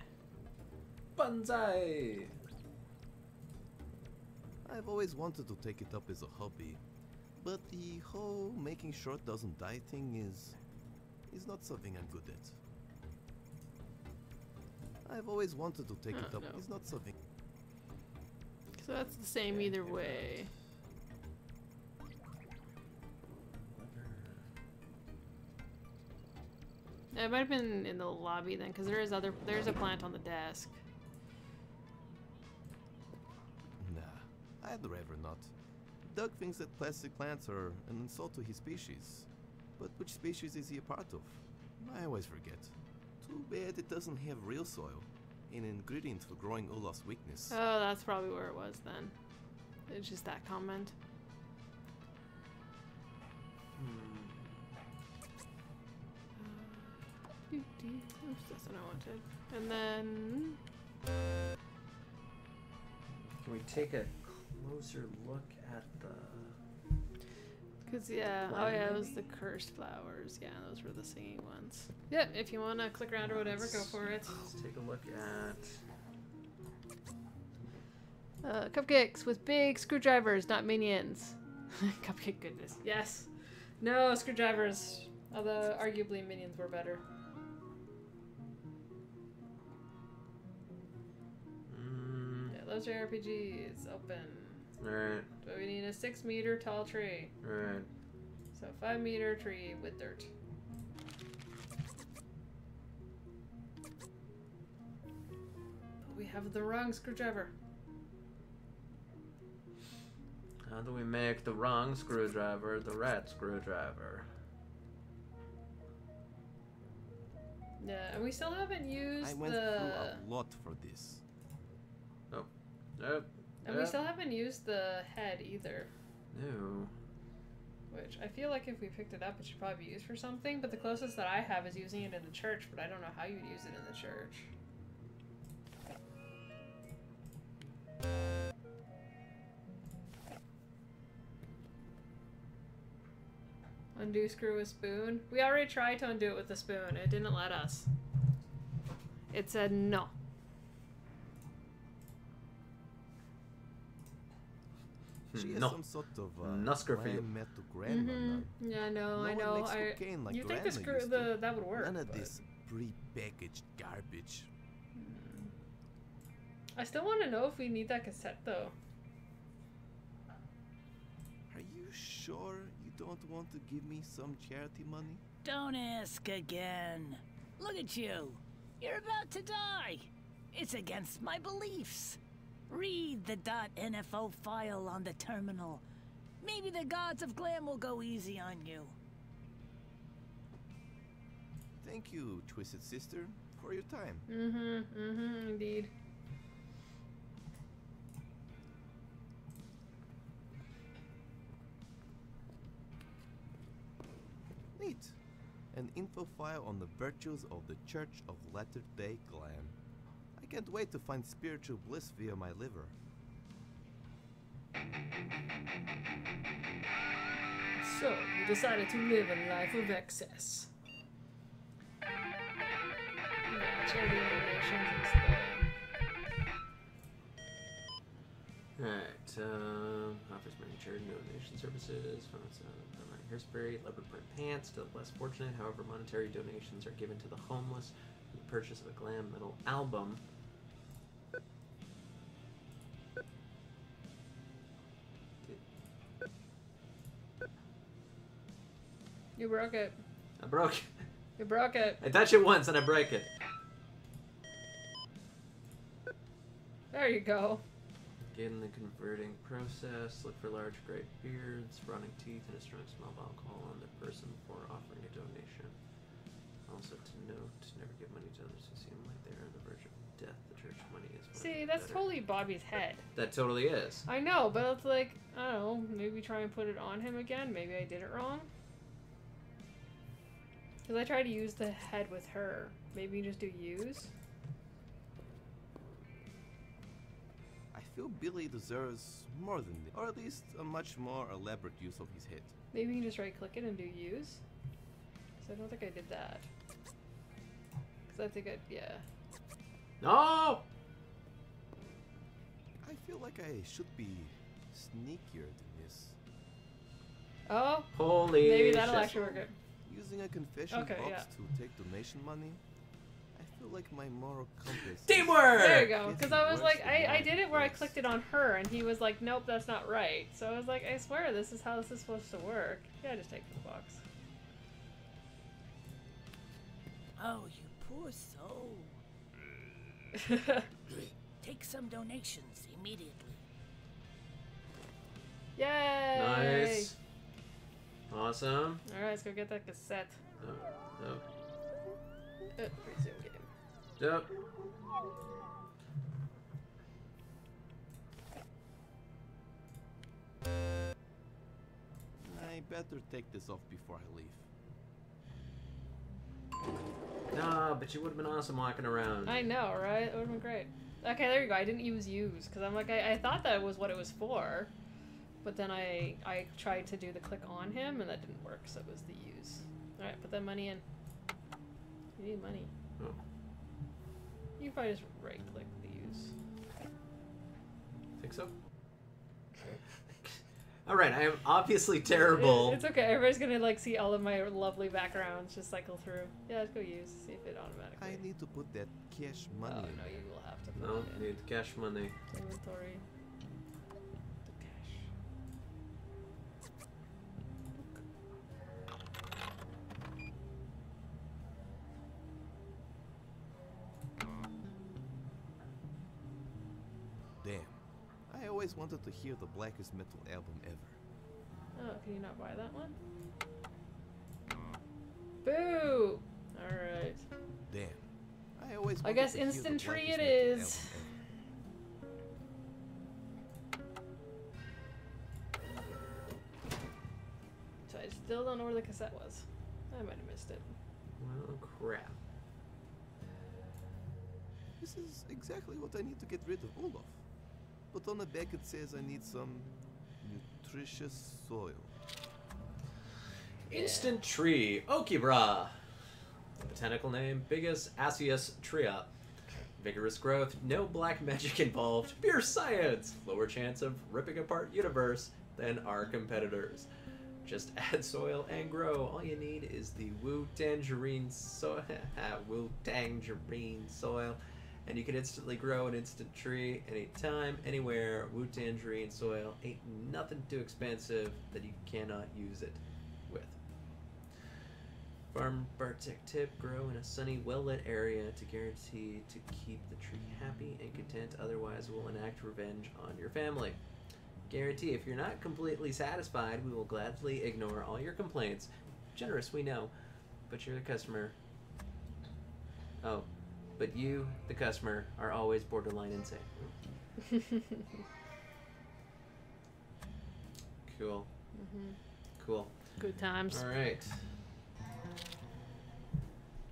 Bonsai! I've always wanted to take it up as a hobby, but the whole making sure it doesn't die thing is not something I'm good at. I've always wanted to take it up. no. It's not something. So that's the same either way. Yeah, it might have been in the lobby then, because there's a plant on the desk. Nah, I'd rather not. Doug thinks that plastic plants are an insult to his species. But which species is he a part of? I always forget. Too bad it doesn't have real soil, an ingredient for growing Olaf's weakness. Oh, that's probably where it was then. It's just that comment. Oops, that's what I wanted. And then... Can we take a closer look at the... Cause yeah, oh Plant, yeah, it was maybe? the cursed flowers. Yeah, those were the singing ones. Yep, if you wanna click around or whatever, go for it. Let's take a look at... Cupcakes with big screwdrivers, not minions. Cupcake goodness. Yes. No, screwdrivers. Although arguably minions were better. Yeah, those are RPGs. Open. Alright, But we need a 6-meter tall tree. alright. So 5-meter tree with dirt. But we have the wrong screwdriver. How do we make the wrong screwdriver the right screwdriver? Yeah, and we still haven't used I went through a lot for this. Nope. And we still haven't used the head either. No. Which I feel like if we picked it up, it should probably be used for something. But the closest that I have is using it in the church, but I don't know how you'd use it in the church. Undo screw with spoon. We already tried to undo it with the spoon. It didn't let us. It said no. She has No. some sort of Nusker for you. metal grandma now. Yeah, I know, No I one know. makes cocaine like you think grandma used to. that would work? None of but this pre-packaged garbage. I still want to know if we need that cassette though. Are you sure you don't want to give me some charity money? Don't ask again. Look at you. You're about to die. It's against my beliefs. Read the .nfo file on the terminal. Maybe the gods of Glam will go easy on you. Thank you, Twisted Sister, for your time. Indeed. Neat. An info file on the virtues of the Church of Latter-day Glam. I can't wait to find spiritual bliss via my liver. So, you decided to live a life of excess. Yeah, charity donations instead. Alright, offers many charity donation services. Hairspray, leopard print pants to the less fortunate. However, monetary donations are given to the homeless for the purchase of a glam metal album. You broke it. I broke it. You broke it. I touch it once and I break it. There you go. In the converting process, look for large gray beards, rotting teeth, and a strong smell of alcohol on the person before offering a donation. Also to note, never give money to others who seem like they are on the verge of death. The church money is See, that's better. totally Bobby's head. That totally is. I know, but it's like, I don't know, maybe try and put it on him again. Maybe I did it wrong. Because I tried to use the head with her. Maybe just do use. I feel Billy deserves more than this, or at least a much more elaborate use of his head. Maybe you can just right click it and do use. Because I don't think I did that. Because I think yeah. No! I feel like I should be sneakier than this. Oh? Holy maybe that'll shit. actually work it. Using a confession Okay, box yeah. to take donation money, I feel like my moral compass. Teamwork! There you go. Because I was worse like, than I mine did it where I works. clicked it on her, and he was like, nope, that's not right. So I was like, I swear this is how this is supposed to work. Yeah, just take the box. Oh, you poor soul. Take some donations immediately. Yay! Nice. Awesome. Alright, let's go get that cassette. Oh, Resume game. Yep. I better take this off before I leave. No, but you would have been awesome walking around. I know, right? It would have been great. Okay, there you go. I didn't use because I'm like, I thought that was what it was for. But then I tried to do the click on him, and that didn't work, so it was the use. Alright, put that money in. You need money. Oh. You can probably just right-click the use. Think so? Alright, I am obviously terrible. It's okay. Everybody's gonna like see all of my lovely backgrounds just cycle through. Yeah, let's go use. See if it automatically. I need to put that cash money Oh in. no, you will have to put No, it in. need cash money. Inventory. The cash. Damn. I always wanted to hear the blackest metal album ever. Oh, can you not buy that one? Boo! Alright. Damn. I always I wanted guess to hear the instant tree blackest it metal is. album So I still don't know where the cassette was. I might have missed it. Well, crap. This is exactly what I need to get rid of Olaf. But on the back it says I need some nutritious soil. Instant tree, Okibra. Botanical name, Bigus Asius tria. Vigorous growth, no black magic involved, pure science. Lower chance of ripping apart universe than our competitors. Just add soil and grow. All you need is the Wu Tangerine soil. Wu Tangerine soil. And you can instantly grow an instant tree anytime, anywhere. Wu Tangerine soil ain't nothing too expensive that you cannot use it with. Farm Bartek tip, grow in a sunny, well-lit area to guarantee to keep the tree happy and content, otherwise will enact revenge on your family. Guarantee if you're not completely satisfied, we will gladly ignore all your complaints. Generous, we know, but you're the customer. Oh, but you, the customer, are always borderline insane. Cool. Cool. Good times. All right.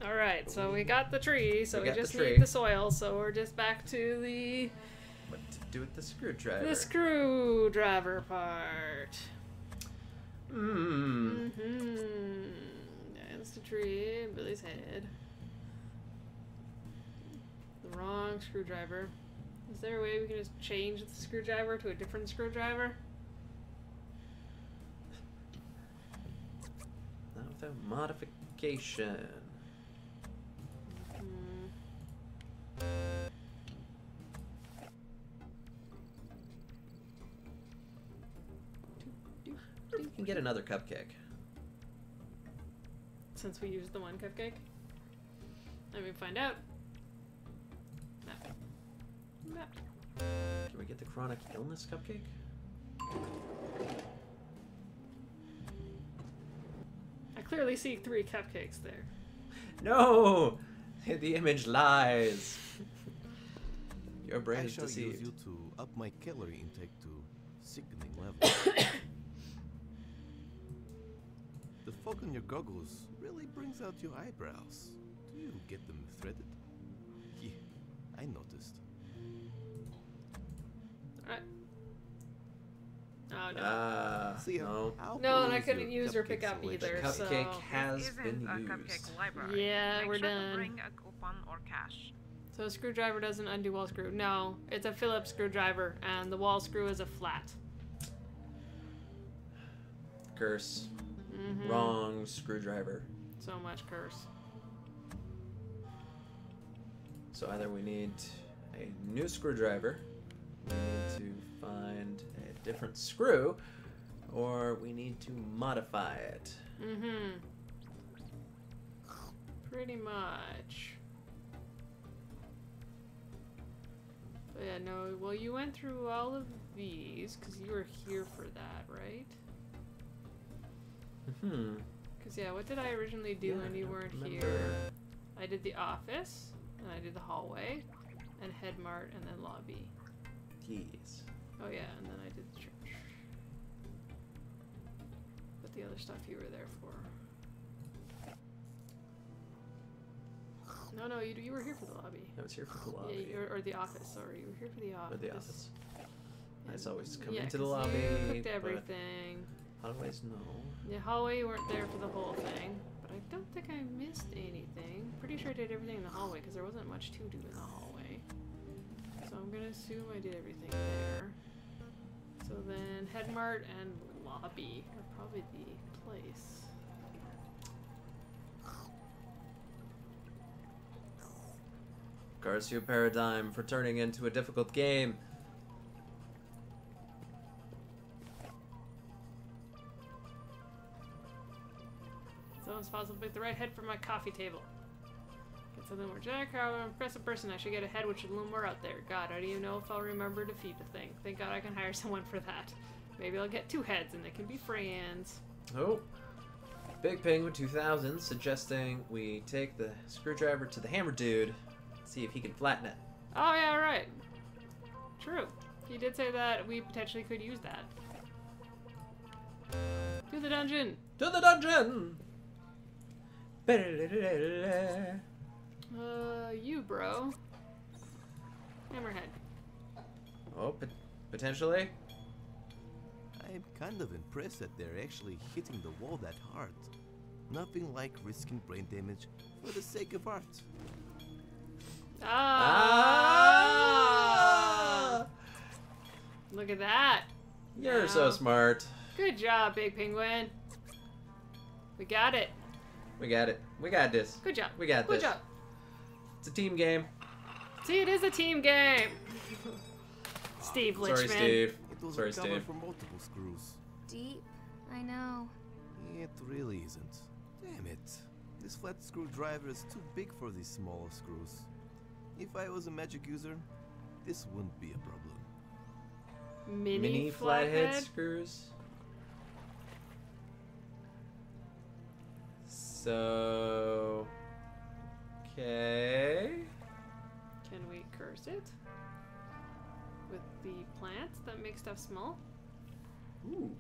All right, so we got the tree, so we got the just tree. need the soil, so we're just back to the What to do with the screwdriver? the screwdriver part. Hmm. That's the tree, Billy's head. The wrong screwdriver. Is there a way we can just change the screwdriver to a different screwdriver? Not without modification. You can get another cupcake. Since we used the one cupcake? Let me find out. Map. Map. Can we get the chronic illness cupcake? I clearly see 3 cupcakes there. No! The image lies. Your brain I is shall use deceived. you to up my calorie intake to sickening levels. The fog on your goggles really brings out your eyebrows. Do you get them threaded? Yeah, I noticed. Alright. Oh no. See, no. No, and I couldn't use or pick up either, The so... cupcake has This been isn't a used. cupcake library. Yeah, Make we're sure done. To bring a coupon or cash. So a screwdriver doesn't undo wall screw. No, it's a Phillips screwdriver, and the wall screw is a flat. Curse. Mhm. Wrong screwdriver. So much curse. So either we need a new screwdriver, we need to find a different screw, or we need to modify it. Mm-hmm. Pretty much. But yeah, no, well, you went through all of these, because you were here for that, right? Hmm. Because, yeah, what did I originally do Yeah, when I you don't weren't remember. here? I did the office, and I did the hallway, and head mart, and then lobby. Yes. Oh yeah, and then I did the church. But the other stuff you were there for. No, you were here for the lobby. I was here for the lobby. Yeah, or the office, sorry. You were here for the office. Or the office. I just always come Yeah, into the 'cause lobby. you cooked but everything. Otherwise, no. The hallway, you weren't there for the whole thing. But I don't think I missed anything. Pretty sure I did everything in the hallway, because there wasn't much to do in the hallway. So I'm gonna assume I did everything there. So then head mart and lobby are probably the place. Garcia Paradigm for turning into a difficult game. Someone's possible to pick the right head for my coffee table. Get something more Jack. How an impressive person. I should get a head which is a little more out there. God, I don't even know if I'll remember to feed the thing. Thank God I can hire someone for that. Maybe I'll get 2 heads and they can be friends. Oh. Big Penguin 2000 suggesting we take the screwdriver to the hammer dude, see if he can flatten it. Oh yeah, right. True. He did say that we potentially could use that. To the dungeon! To the dungeon! You, bro. Hammerhead. Oh, potentially? I'm kind of impressed that they're actually hitting the wall that hard. Nothing like risking brain damage for the sake of art. Look at that. You're Now. so smart. Good job, Big Penguin. We got it. We got it. We got this. Good job. We got Good this. job. It's a team game. See, it is a team game. Steve Lichman. Sorry, Steve. It was Sorry, recovered Steve. from multiple screws. Deep, I know. It really isn't. Damn it. This flat screwdriver is too big for these smaller screws. If I was a magic user, this wouldn't be a problem. Mini flathead flathead? screws. So, okay. Can we curse it? With the plants that make stuff small? Ooh.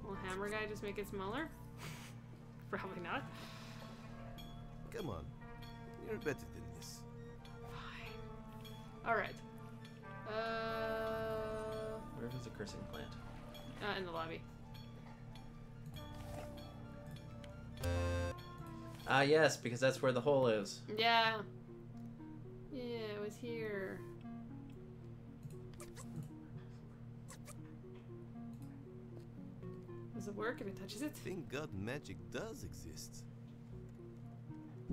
Will hammer guy just make it smaller? Probably not. Come on. You're better than this. Alright. Where is the cursing plant? In the lobby. Ah, yes, because that's where the hole is. Yeah. Yeah, it was here. Does it work if it touches it? Thank God magic does exist.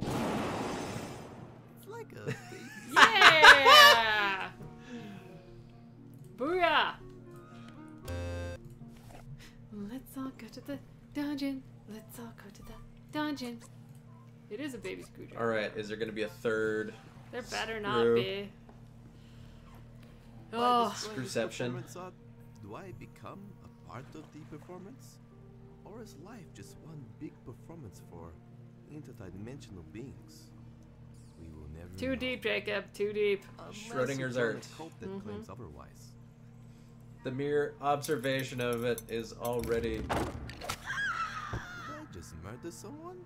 It's like a baby. Yeah! Booyah! Let's all go to the dungeon. Let's all go to the dungeon. It is a baby Screwdriver. Alright, is there going to be a third? There better not screw? be. By Oh. the way, Screwception. performance art, do I become a part of the performance? Or is life just one big performance for interdimensional beings? We will never Too know. deep, Jacob. Too deep. Unless Schrodinger's you join art. a cult that claims otherwise. The mere observation of it is already... Did I just murder someone?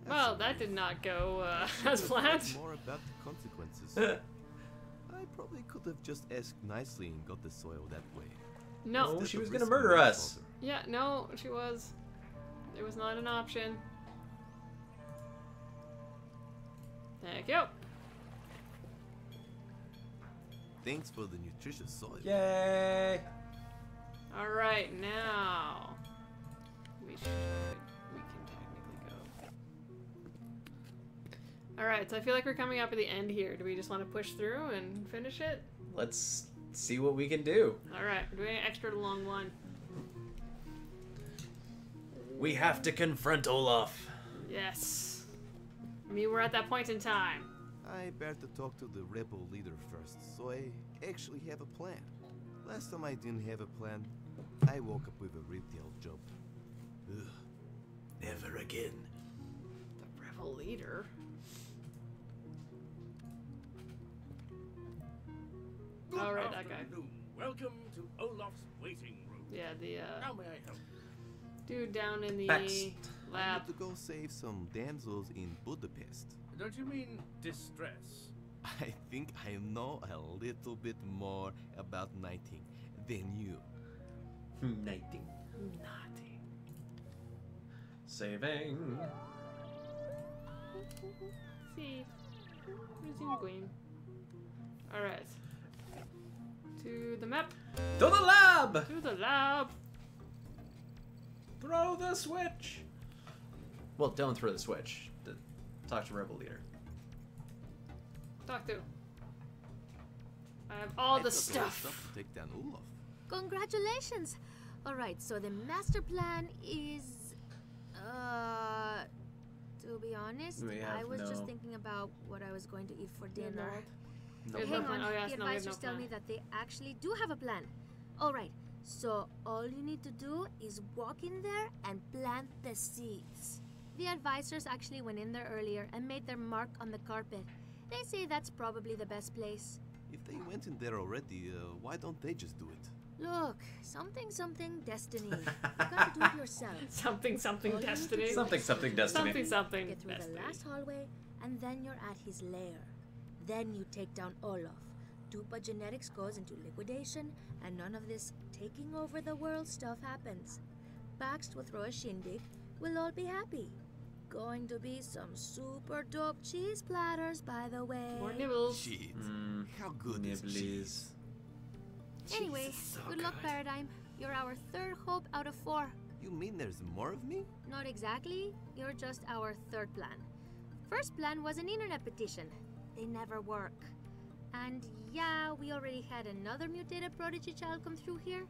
Well, that did not go as planned. More about the consequences. I probably could have just asked nicely and got the soil that way. No. Oh, she was Instead going of to murder risking us. manslaughter. Yeah, no, she was. It was not an option. Thank you. Thanks for the nutritious soil. Yay! Alright, now. We can technically go. Alright, so I feel like we're coming up at the end here. Do we just want to push through and finish it? Let's see what we can do. Alright, we're doing an extra long one. We have to confront Olaf. Yes. I mean, we're at that point in time. I better talk to the rebel leader first, so I actually have a plan. Last time I didn't have a plan, I woke up with a retail job. Ugh. Never again. The rebel leader. Alright, that guy. Welcome to Olaf's waiting room. Yeah, the How may I help? dude down in the Next. I lab. need to go save some damsels in Budapest. Don't you mean distress? I think I know a little bit more about knighting than you. Knighting. Naughty. Saving. See. Resume queen. Alright. To the map. To the lab! To the lab. Throw the switch! Well, don't throw the switch. Talk to Rebel Leader. Talk to. I have all I the thought there was stuff. to take down Olaf. Congratulations! Alright, so the master plan is. To be honest, We have I was just no- thinking about what I was going to eat for dinner. No There's Hang no on, plan. Oh, yes, the no, we have no advisors tell me plan. that they actually do have a plan. Alright, so all you need to do is walk in there and plant the seeds. The advisors actually went in there earlier and made their mark on the carpet. They say that's probably the best place. If they went in there already, why don't they just do it? Look, something destiny. You gotta do it yourself. Something All you need to destiny. do Something is destiny. Something Get through destiny. the last hallway, and then you're at his lair. Then you take down Olaf. Dupa Genetics goes into liquidation, and none of this taking over the world stuff happens. Baxt will throw a shindig. We'll all be happy. Going to be some super dope cheese platters, by the way. More nibbles. Shit. Mm, How good is nibblies. cheese? Anyway, Jesus, so good luck, good. Paradigm. You're our third hope out of 4. You mean there's more of me? Not exactly. You're just our third plan. First plan was an internet petition. They never work. And yeah, we already had another mutated prodigy child come through here.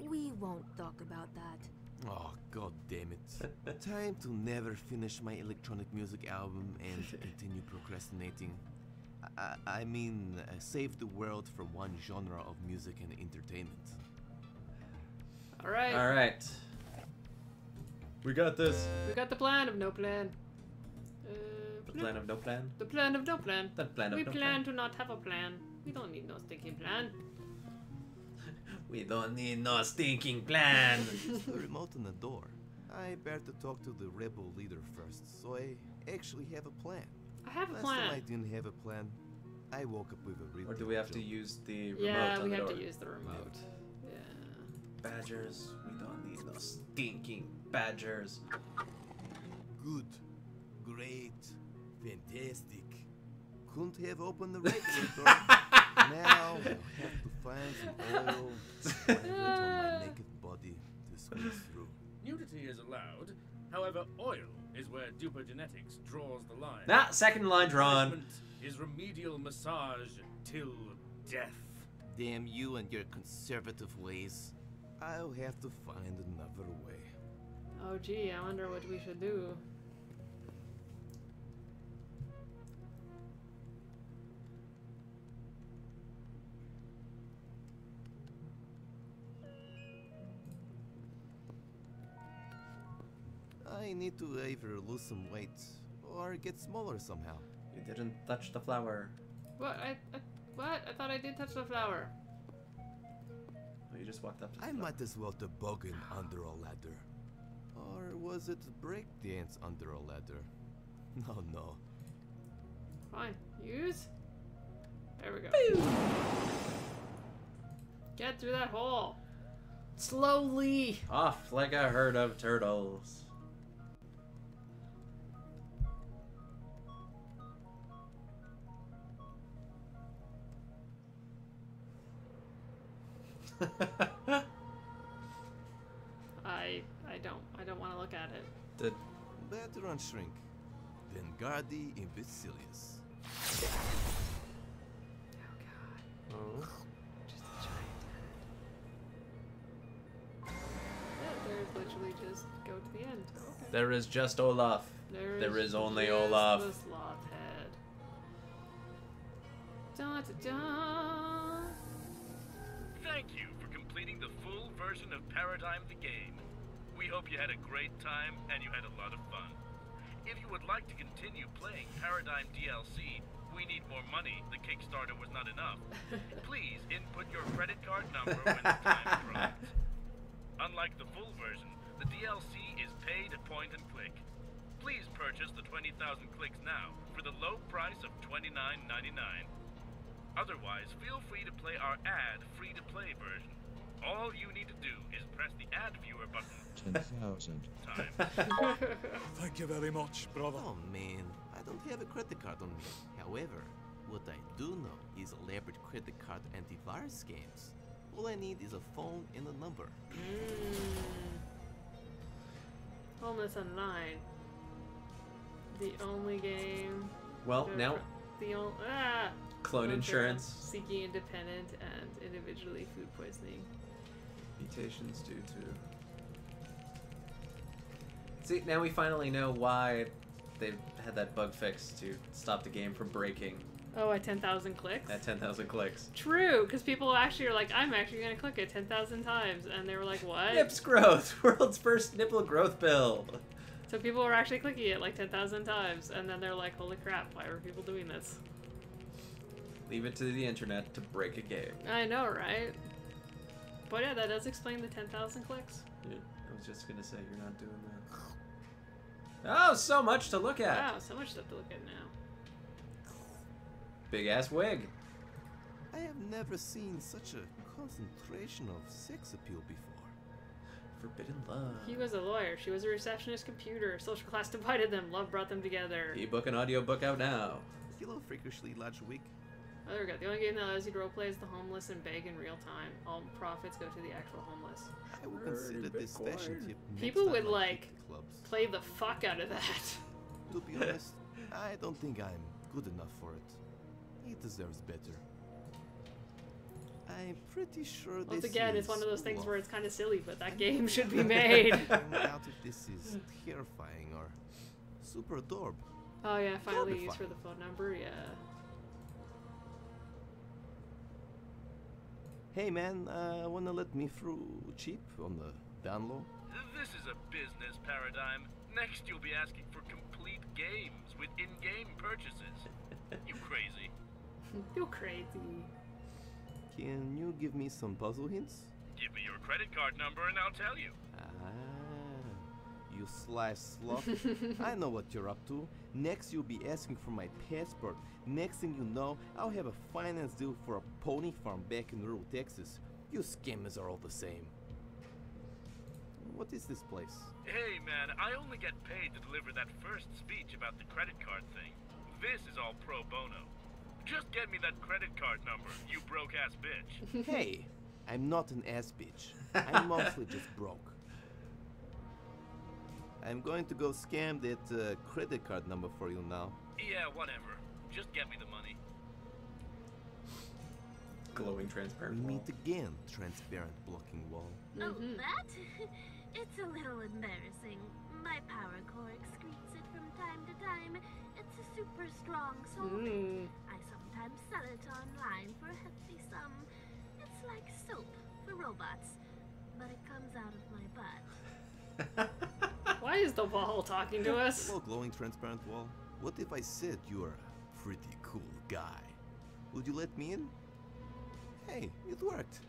We won't talk about that. Oh, god damn it. Time to never finish my electronic music album and continue procrastinating. I mean, save the world from one genre of music and entertainment. Alright. Alright. We got this. We got the plan of no plan. The plan of no plan? The plan of no plan. The plan of we no plan plan. to not have a plan. We don't need no stinking plan. We don't need no stinking plan. There's the remote on the door. I better talk to the rebel leader first, so I actually have a plan. I have a Last plan. time I didn't have a plan. I woke up with a real. Or do we have to use the remote Yeah, on we the have door? to use the remote. Yeah. Badgers. We don't need no stinking badgers. Good. Great. Fantastic. Couldn't have opened the regular door. Now I'll have to find some oil, splatter it on my naked body to squeeze through. Nudity is allowed. However, oil is where Duper Genetics draws the line. Ah, second line drawn. Punishment is remedial massage till death. Damn you and your conservative ways. I'll have to find another way. Oh gee, I wonder what we should do. I need to either lose some weight or get smaller somehow. You didn't touch the flower. What? What? I thought I did touch the flower. Oh, you just walked up to the I flower. might as well toboggan under a ladder. Or was it breakdance under a ladder? No, no. Fine. Use. There we go. Get through that hole. Slowly. Off like a herd of turtles. I don't want to look at it. Did Better on shrink than Gardi Imbecilius. Oh. Just a giant head. Yeah, there's literally just go to the end. Okay. There is just Olaf. There is only just Olaf. the sloth head. Da, da, da. Thank you for completing the full version of Paradigm the Game. We hope you had a great time and you had a lot of fun. If you would like to continue playing Paradigm DLC, we need more money. The Kickstarter was not enough. Please input your credit card number when the time arrives. Unlike the full version, the DLC is pay to point and click. Please purchase the 20,000 clicks now for the low price of $29.99. Otherwise, feel free to play our ad free-to-play version. All you need to do is press the ad viewer button. 10,000. Thank you very much, brother. Oh man, I don't have a credit card on me. However, what I do know is elaborate credit card antivirus scams. All I need is a phone and a number. Homeless Online. The only game. Well, now The only clone insurance. Seeking independent and individually food poisoning. Mutations due to. See, now we finally know why they had that bug fix to stop the game from breaking Oh, at 10,000 clicks? at 10,000 clicks. True, because people actually are like, I'm actually going to click it 10,000 times. And they were like, what? Nips growth, world's first nipple growth pill. So people were actually clicking it like 10,000 times. And then they're like, holy crap, why are people doing this? Leave it to the internet to break a game. I know, right? But yeah, that does explain the 10,000 clicks. Yeah, I was just gonna say you're not doing that. Oh, so much to look at. Wow, so much stuff to look at now. Big ass wig. I have never seen such a concentration of sex appeal before. Forbidden love. He was a lawyer. She was a receptionist computer. Social class divided them. Love brought them together. Ebook and audiobook out now. Hello, freakishly large wig. Oh, there we go. The only game that allows you to roleplay is the homeless and beg in real time. All profits go to the actual homeless. I would consider this fashion tip next People time would I like hit the clubs. play the fuck out of that. To be honest, I don't think I'm good enough for it. He deserves better. I'm pretty sure Once this again, is it's one of those things bluff. where it's kind of silly, but that game should be made. I doubt if this is terrifying or super adorable. Oh yeah, finally use Adorable. for the phone number, yeah. Hey man, wanna let me through cheap on the down low? This is a business paradigm. Next, you'll be asking for complete games with in-game purchases. You crazy? You're crazy. Can you give me some puzzle hints? Give me your credit card number and I'll tell you. Ah, you sly sloth. I know what you're up to. Next, you'll be asking for my passport. Next thing you know, I'll have a finance deal for a pony farm back in rural Texas. You scammers are all the same. What is this place? Hey man, I only get paid to deliver that first speech about the credit card thing. This is all pro bono. Just get me that credit card number, you broke-ass bitch. Hey, I'm not an ass bitch. I'm mostly just broke. I'm going to go scam that credit card number for you now. Yeah, whatever. Just get me the money. Glowing transparent We wall. meet again, transparent blocking wall. Oh, that? It's a little embarrassing. My power core excretes it from time to time. It's a super strong solvent. I sometimes sell it online for a hefty sum. It's like soap for robots, but it comes out of my butt. Why is the wall talking to us? Hello, glowing transparent wall. What if I said you're a pretty cool guy? Would you let me in? Hey, it worked.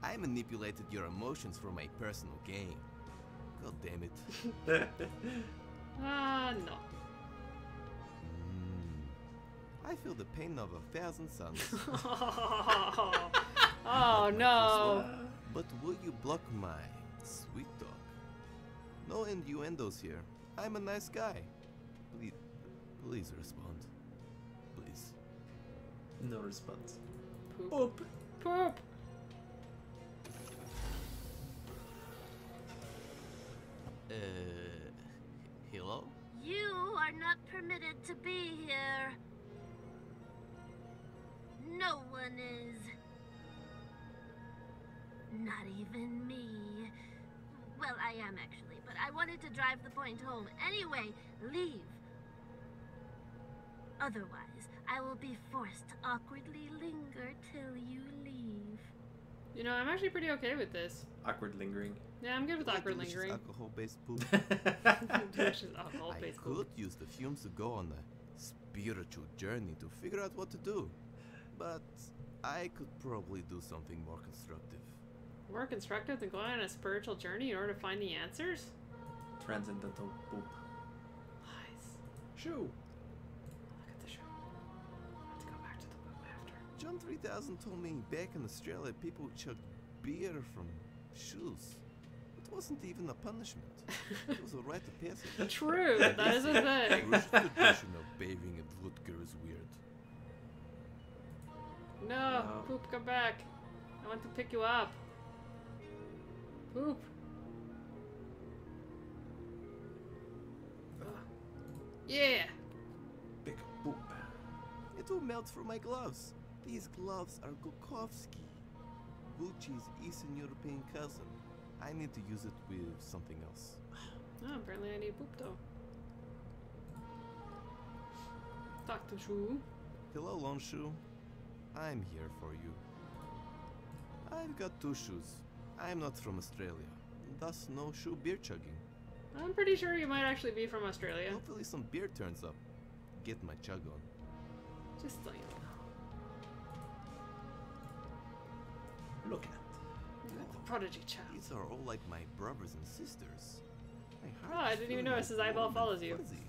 I manipulated your emotions for my personal gain. God damn it. No. I feel the pain of 1,000 suns. Oh no. But will you block my sweet talk? No innuendos here. I'm a nice guy. Please respond. Please. No response. Poop. Poop. Hello? You are not permitted to be here. No one is. Not even me. Well, I am actually, but I wanted to drive the point home. Anyway, leave. Otherwise, I will be forced to awkwardly linger till you leave. You know, I'm actually pretty okay with this. Awkward lingering. Yeah, I'm good with awkward Delicious lingering. alcohol-based poop. Delicious alcohol-based I poop. could use the fumes to go on a spiritual journey to figure out what to do. But I could probably do something more constructive. More constructive than going on a spiritual journey in order to find the answers? Transcendental poop. Lies. Shoo. Look at the show. Let's go back to the poop after. John 3000 told me back in Australia people chug beer from shoes. It wasn't even a punishment. It was a rite of passage. True, that is a thing. Russian tradition of bathing at Rutger is weird. No, Poop, come back. I want to pick you up. Poop. Yeah. Big poop. It will melt through my gloves. These gloves are Gukowski, Gucci's Eastern European cousin. I need to use it with something else. Oh, apparently I need Poop though. Talk to Shu. Hello, Lonshu. I'm here for you. I've got 2 shoes. I'm not from Australia, thus no shoe beer chugging. I'm pretty sure you might actually be from Australia. Hopefully some beer turns up. Get my chug on. Just so you know. Look at. The prodigy child. These are all like my brothers and sisters. My Oh, heart I is didn't even feeling notice his eyeball warm and follows you. fuzzy.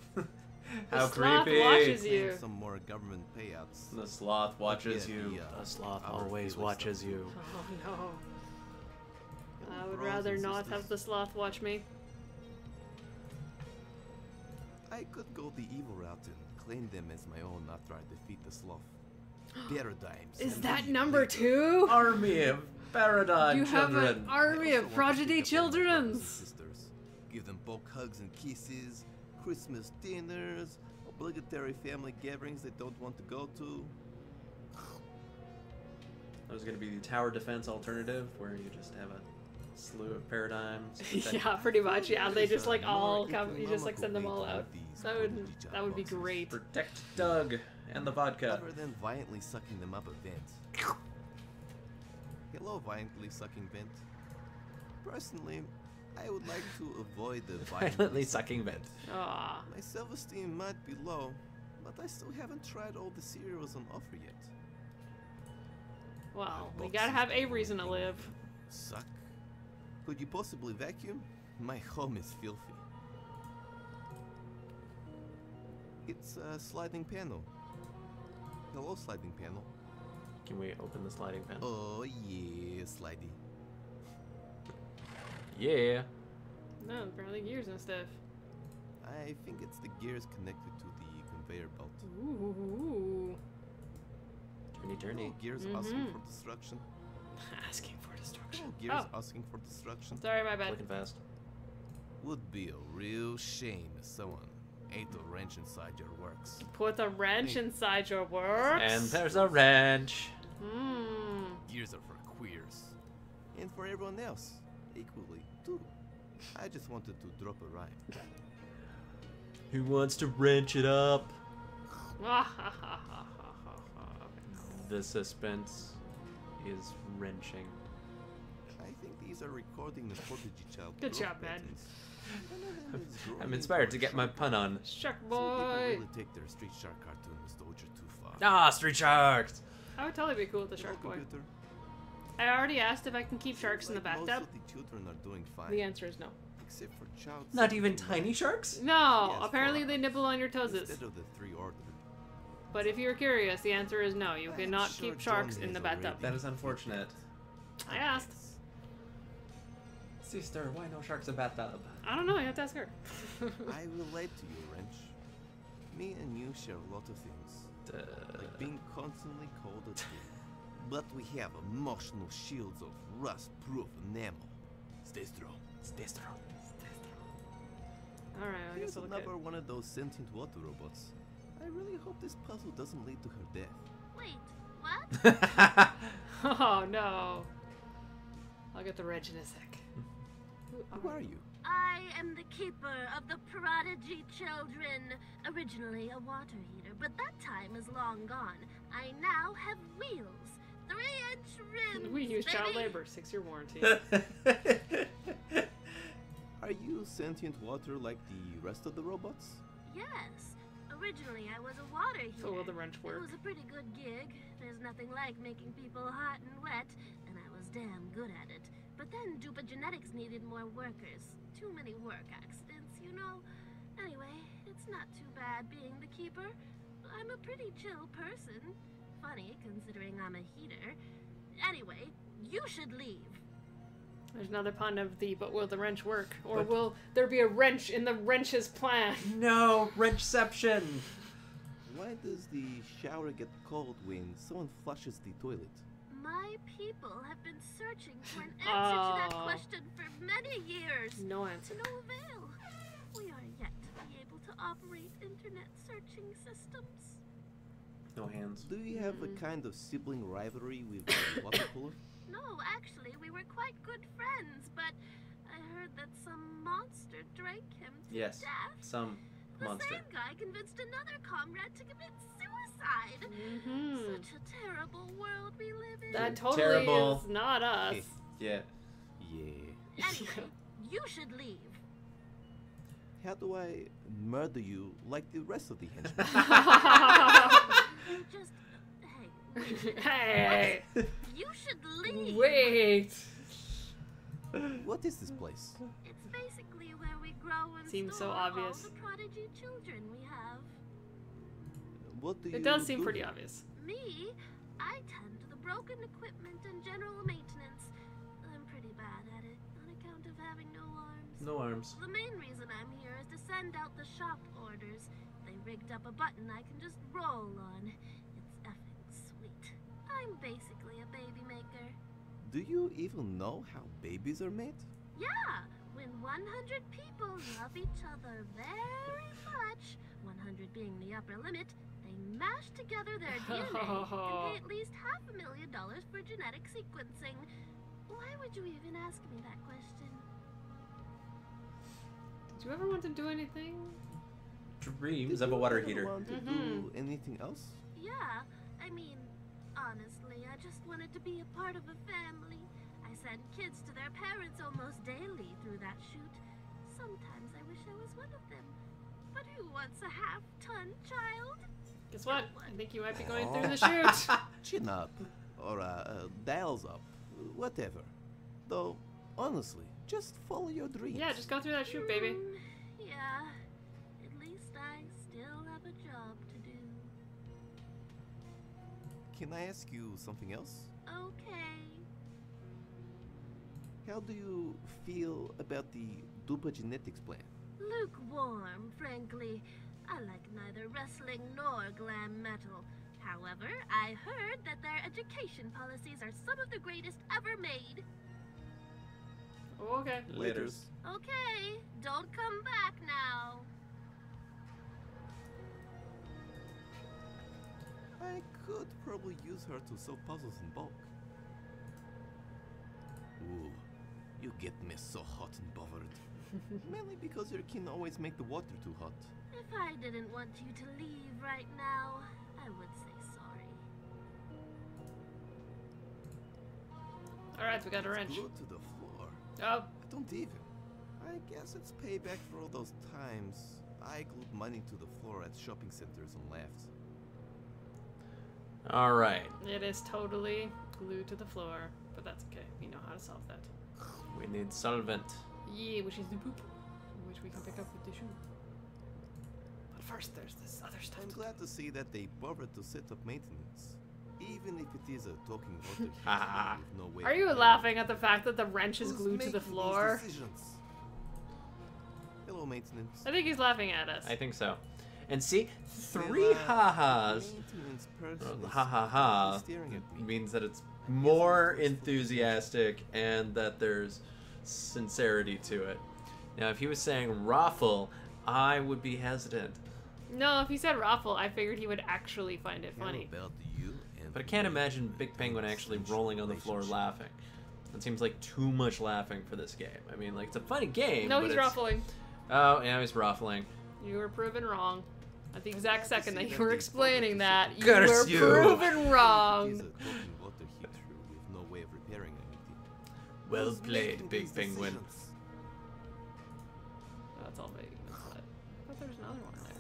How The sloth creepy. watches Claim you. some more government payouts. The sloth watches Yeah, you. the, The sloth our always feeling watches stuff. you. Oh no. I would brothers rather and not sisters. have the sloth watch me. I could go the evil route and claim them as my own after I defeat the sloth. Paradigms. Is and that the number leader. 2? Army of paradigm You have children. an army I of also want to prodigy pick up all my brothers and childrens. sisters. Give them bulk hugs and kisses, Christmas dinners, obligatory family gatherings they don't want to go to. That was going to be the tower defense alternative, where you just have a slew of paradigms. Yeah, pretty much. Yeah, they just like all come. You just like send them all out. That would be great. Protect Doug and the vodka. Other than violently sucking them up a vent. Hello, violently sucking vent. Personally, I would like to avoid the Violently sucking vent. Ah. My self-esteem might be low, but I still haven't tried all the cereals on offer yet. Well, we gotta have a reason to live. Suck? Could you possibly vacuum? My home is filthy. It's a sliding panel. Hello, sliding panel. Can we open the sliding panel? Oh yeah, slidey. Yeah. No, apparently gears and stuff. I think it's the gears connected to the conveyor belt. Ooh. Turny. Oh, gears asking for destruction. Asking for destruction. Oh, gears asking for destruction. Sorry, my bad. Looking fast. Would be a real shame if someone ate a wrench inside your works. Put a wrench inside your works. And there's a wrench. Gears are for queers. And for everyone else. Equally, too. I just wanted to drop a rhyme. Who wants to wrench it up? The suspense is wrenching. I think these are recording the Prodigy Child. Good job, man. I'm inspired to get my pun on. Shark Some people boy. really take their Street Shark cartoon nostalgia too far. Ah, Street Sharks! I would totally be cool with the shark boy. Computer. I already asked if I can keep sharks in the Most bathtub. of the children are doing fine. The answer is no. Except for child. Not even tiny sharks? No, Yes, apparently for they nibble on your toeses. Instead of the 3 ordered. But if you're curious, the answer is no. You cannot sure keep sharks John in the has bathtub. That is unfortunate. I asked. Sister, why no sharks in bathtub? I don't know. You have to ask her. I relate to you, Wrench. Me and you share a lot of things. Like being constantly cold at sea. But we have emotional shields of rust-proof enamel. Stay strong. Stay strong. All right, I Here's guess I'll look another one of those sentient water robots. I really hope this puzzle doesn't lead to her death. Wait, what? Oh no. I'll get the wrench in a sec. Who are you? I am the keeper of the Prodigy Children. Originally a water heater, but that time is long gone. I now have wheels. 3-inch rims. We use child baby. labor. 6-year warranty. Are you sentient water like the rest of the robots? Yes. Originally, I was a water heater. So will the wrench It work? was a pretty good gig. There's nothing like making people hot and wet, and I was damn good at it. But then Dupa Genetics needed more workers. Too many work accidents, you know? Anyway, it's not too bad being the keeper. I'm a pretty chill person. Funny, considering I'm a heater. Anyway, you should leave. There's another pun of the, but will the wrench work? Or will there be a wrench in the wrench's plan? No, wrenchception! Why does the shower get cold when someone flushes the toilet? My people have been searching for an answer to that Oh. question for many years. No answer. To no avail. We are yet to be able to operate internet searching systems. No hands. Do you have a kind of sibling rivalry with the water cooler? No, actually, we were quite good friends, but I heard that some monster drank him to Yes, death. some The monster. same guy convinced another comrade to commit suicide. Such a terrible world we live in. That totally Terrible. is not us. Yeah. Yeah. Anyway, you should leave. How do I murder you like the rest of the henchmen? Just, hey. Hey! You should leave. Wait! What is this place? It's basically where we grow and Seems so store obvious. all the prodigy children we have. What do you It does seem do pretty here? obvious. Me, I tend to the broken equipment and general maintenance. I'm pretty bad at it, on account of having no arms. No arms. The main reason I'm here is to send out the shop orders. They rigged up a button I can just roll on. It's effing sweet. I'm basically a baby maker. Do you even know how babies are made? Yeah, when 100 people love each other very much, 100 being the upper limit, they mash together their DNA and pay at least $500,000 for genetic sequencing. Why would you even ask me that question? Did you ever want to do anything? Dreams of a water heater. Want to do anything else? Yeah, I mean, honestly, I just wanted to be a part of a family. I send kids to their parents almost daily through that chute. Sometimes I wish I was one of them. But who wants a half-ton child? Guess what? I think you might be going through the chute. Chin up. Or dials up. Whatever. Though, honestly, just follow your dreams. Yeah, just go through that chute, baby. Yeah. At least I still have a job to do. Can I ask you something else? Okay. How do you feel about the Dupa genetics plan? Lukewarm, frankly. I like neither wrestling nor glam metal. However, I heard that their education policies are some of the greatest ever made. Okay. Laters. Okay, don't come back now. I could probably use her to solve puzzles in bulk. Ooh, you get me so hot and bothered. Mainly because your kin always make the water too hot. If I didn't want you to leave right now, I would say sorry. Alright, we got a wrench. Glued to the floor. Oh. Don't even. I guess it's payback for all those times I glued money to the floor at shopping centers and laughed. Alright. It is totally glued to the floor, but that's okay. We know how to solve that. We need solvent. Yeah, which is the poop, which we can pick up with the shoe. But first, there's this other stuff. I'm glad to see that they bothered to set up maintenance. Even if it is a talking water heater with no way Are you laughing at the fact that the wrench is glued to the floor? Hello, maintenance. I think he's laughing at us. I think so. And see, three ha-has. The ha-ha-ha means that it's more enthusiastic and that there's sincerity to it. Now, if he was saying raffle, I would be hesitant. No, if he said raffle, I figured he would actually find it funny. But I can't imagine Big Penguin actually rolling on the floor laughing. It seems like too much laughing for this game. I mean, like, it's a funny game. No, but he's it's... ruffling. Oh, yeah, he's ruffling. You were proven wrong. At the exact second that you were explaining that, you Curse were you. proven wrong. It is a talking water heater with no way of repairing anything. Well played, Big Penguin. Oh, that's all maintenance hut. I thought there was another one there.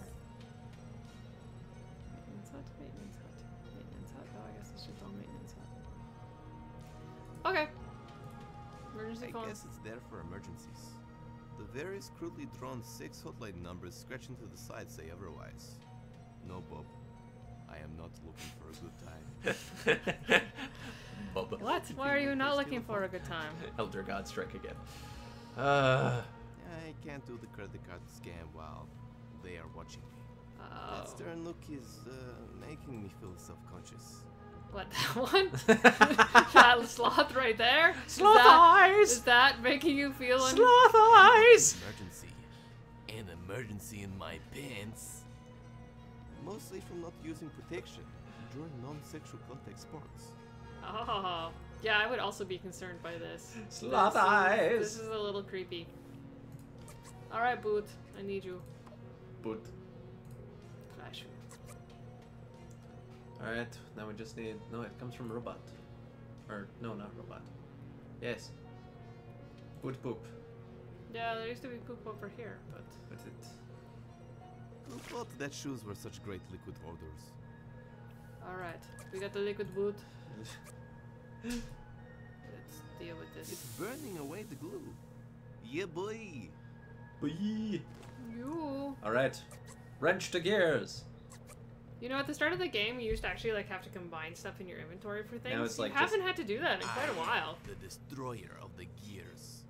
Maintenance hut, maintenance hut, maintenance hut. Oh, I guess it's just all maintenance hut. Okay. Emergency phone. I guess it's there for emergencies. The various crudely drawn 6 hotline numbers scratched into the side say otherwise. No, Bob. I am not looking for a good time. Bob. What? Why are you not looking for a good time? Elder God strike again. I can't do the credit card scam while they are watching me. Oh. That stern look is making me feel self-conscious. What, that one? That sloth right there? Sloth eyes! Is that making you feel Sloth eyes! Emergency. An emergency in my pants. Mostly from not using protection during non-sexual contact sports. Oh. Yeah, I would also be concerned by this. Sloth eyes! This is a little creepy. Alright, Boot. I need you. Boot. Flash. Alright, now we just need... No, it comes from robot. Or, no, not robot. Yes. Boot poop. Yeah, there used to be poop over here, but... But it... Who thought that shoes were such great liquid odors? Alright, we got the liquid boot. Let's deal with this. It's burning away the glue. Yeah, boy. Boy. You. Alright. Wrench to gears. You know, at the start of the game, you used to actually like have to combine stuff in your inventory for things. Now it's like you haven't had to do that in quite a while. The destroyer of the gears.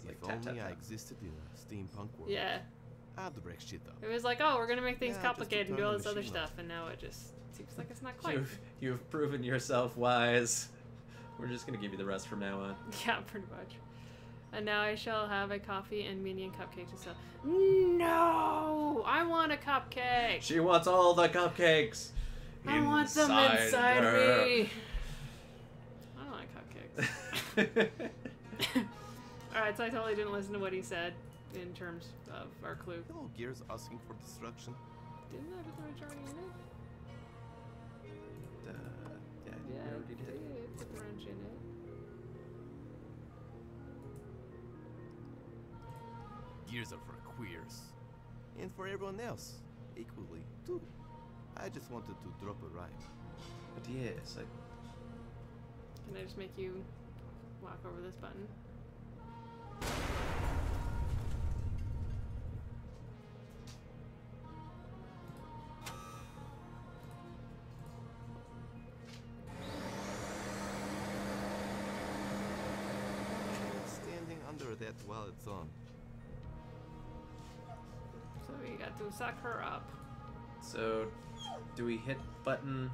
Like If tap, only tap, I tap. existed in a steampunk world. Yeah. I'd break shit up. It was like, oh, we're gonna make things Yeah, complicated just and to do all turn this the other machine stuff, and now it just seems like it's not quite. You've proven yourself wise. We're just gonna give you the rest from now on. Yeah, pretty much. And now I shall have a coffee and minion cupcake to sell. No! I want a cupcake! She wants all the cupcakes. I want them inside me! I don't like cupcakes. Alright, so I totally didn't listen to what he said in terms of our clue. Hello, Gears asking for destruction. Didn't I put the majority in it? Yeah, Yeah, you already did. Put the wrench in it. Gears are for queers. And for everyone else, equally, too. I just wanted to drop a rhyme. But yes, Can I just make you walk over this button? Standing under that while it's on. So we got to suck her up. So, do we hit button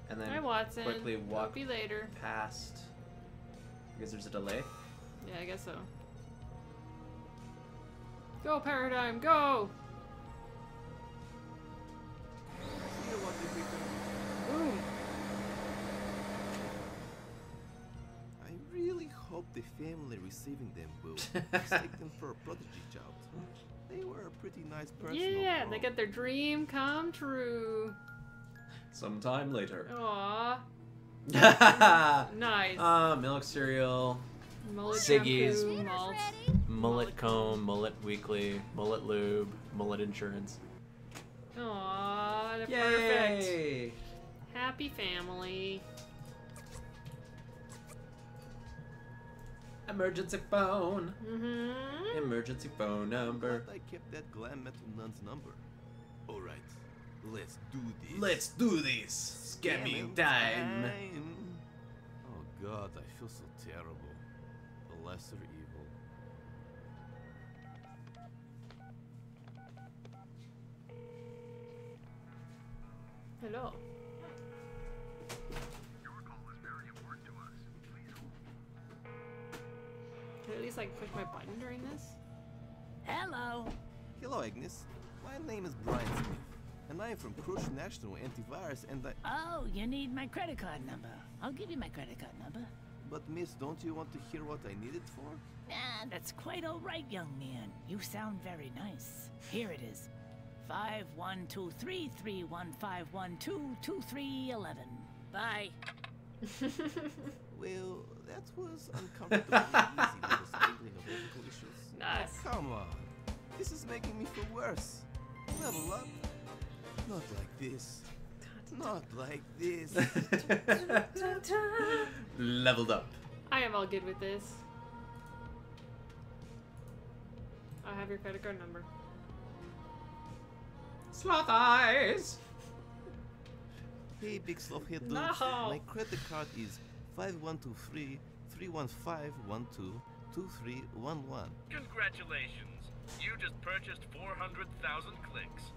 and then Hi, Watson. quickly walk Hope you later. past because there's a delay? Yeah, I guess so. Go, Paradigm, go! Boom! I really hope the family receiving them will mistake them for a prodigy child. They were a pretty nice person. Yeah, overall. they got their dream come true. Sometime later. Aww. Nice. Milk cereal, Mullet Siggy's, shampoo, malt. mullet comb, mullet weekly, mullet lube, mullet insurance. Aww, they're Yay! perfect. Happy family. Emergency phone. Mm-hmm. Emergency phone number. I kept that glam metal nun's number. Alright, let's do this. Let's do this. Scamming time. Oh god, I feel so terrible. The lesser evil. Hello. Can I at least like push my button during this? Hello. Hello, Agnes. My name is Brian Smith, and I am from Crush National Antivirus, and I... Oh, you need my credit card number. I'll give you my credit card number. But miss, don't you want to hear what I need it for? Ah, that's quite all right, young man. You sound very nice. Here it is. 51233151223111. Bye. Well, that was uncomfortably easy with the sprinkling of ethical issues. Nice. Oh, come on. This is making me feel worse. Level up. Not like this. Not like this. Leveled up. I am all good with this. I have your credit card number. Sloth eyes. Hey, big sloth head dude. No. My credit card is 5123-315-12-2311. Congratulations! You just purchased 400,000 clicks.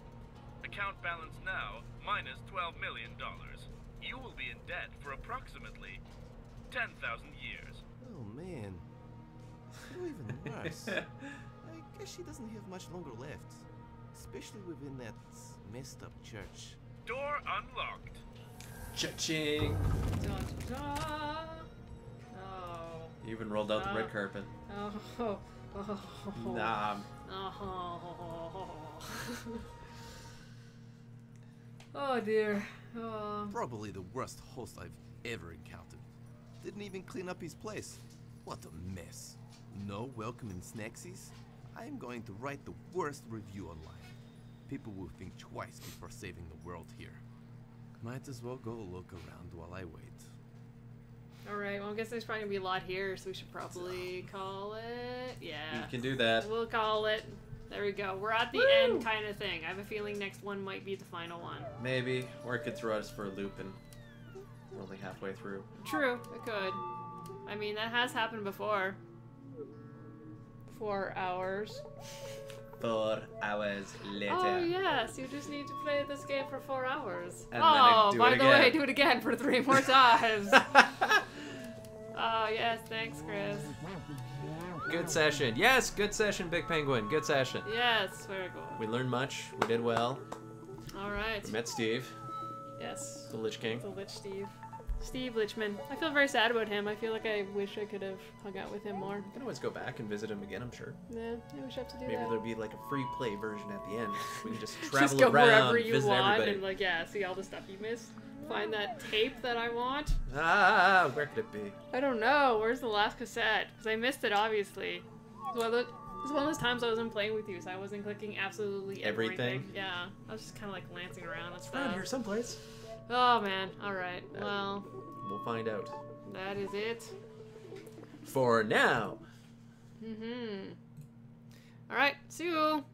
Account balance now, minus $12 million. You will be in debt for approximately 10,000 years. Oh man. Or even worse. I guess she doesn't have much longer left. Especially within that messed up church. Door unlocked. Cha-ching. Oh. You even rolled out the red carpet. Oh. Nah. Oh. Oh dear. Oh. Probably the worst host I've ever encountered. Didn't even clean up his place. What a mess. No welcoming snacksies. I am going to write the worst review online. People will think twice before saving the world here. Might as well go look around while I wait. Alright, well I guess there's probably gonna be a lot here, so we should probably call it. Yeah. You can do that. We'll call it. There we go. We're at the end kind of thing. I have a feeling next one might be the final one. Maybe. Or it could throw us for a loop and we're only halfway through. True, it could. I mean, that has happened before. 4 hours. 4 hours later. Oh yes, you just need to play this game for 4 hours. And then I do by it the way, again. do it again for 3 more times. Oh, yes, thanks, Chris. Good session. Yes, good session, Big Penguin. Good session. Yes, very good. We learned much. We did well. All right. We met Steve. Yes. The Lich King. The Lich Steve. Steve Lichman. I feel very sad about him. I feel like I wish I could have hung out with him more. You can always go back and visit him again, I'm sure. Yeah, I wish I had to do Maybe that. there'll be like a free play version at the end. We can just Just travel go around, wherever you visit want everybody. and like, yeah, see all the stuff you missed. Find that tape that I want. Where could it be? I don't know. Where's the last cassette? Because I missed it, obviously. So it's one of those times I wasn't playing with you, so I wasn't clicking absolutely everything. Yeah, I was just kind of like glancing around and stuff. Around here someplace. Oh man. All right. Well, We'll find out. that is it. For now. All right. See you.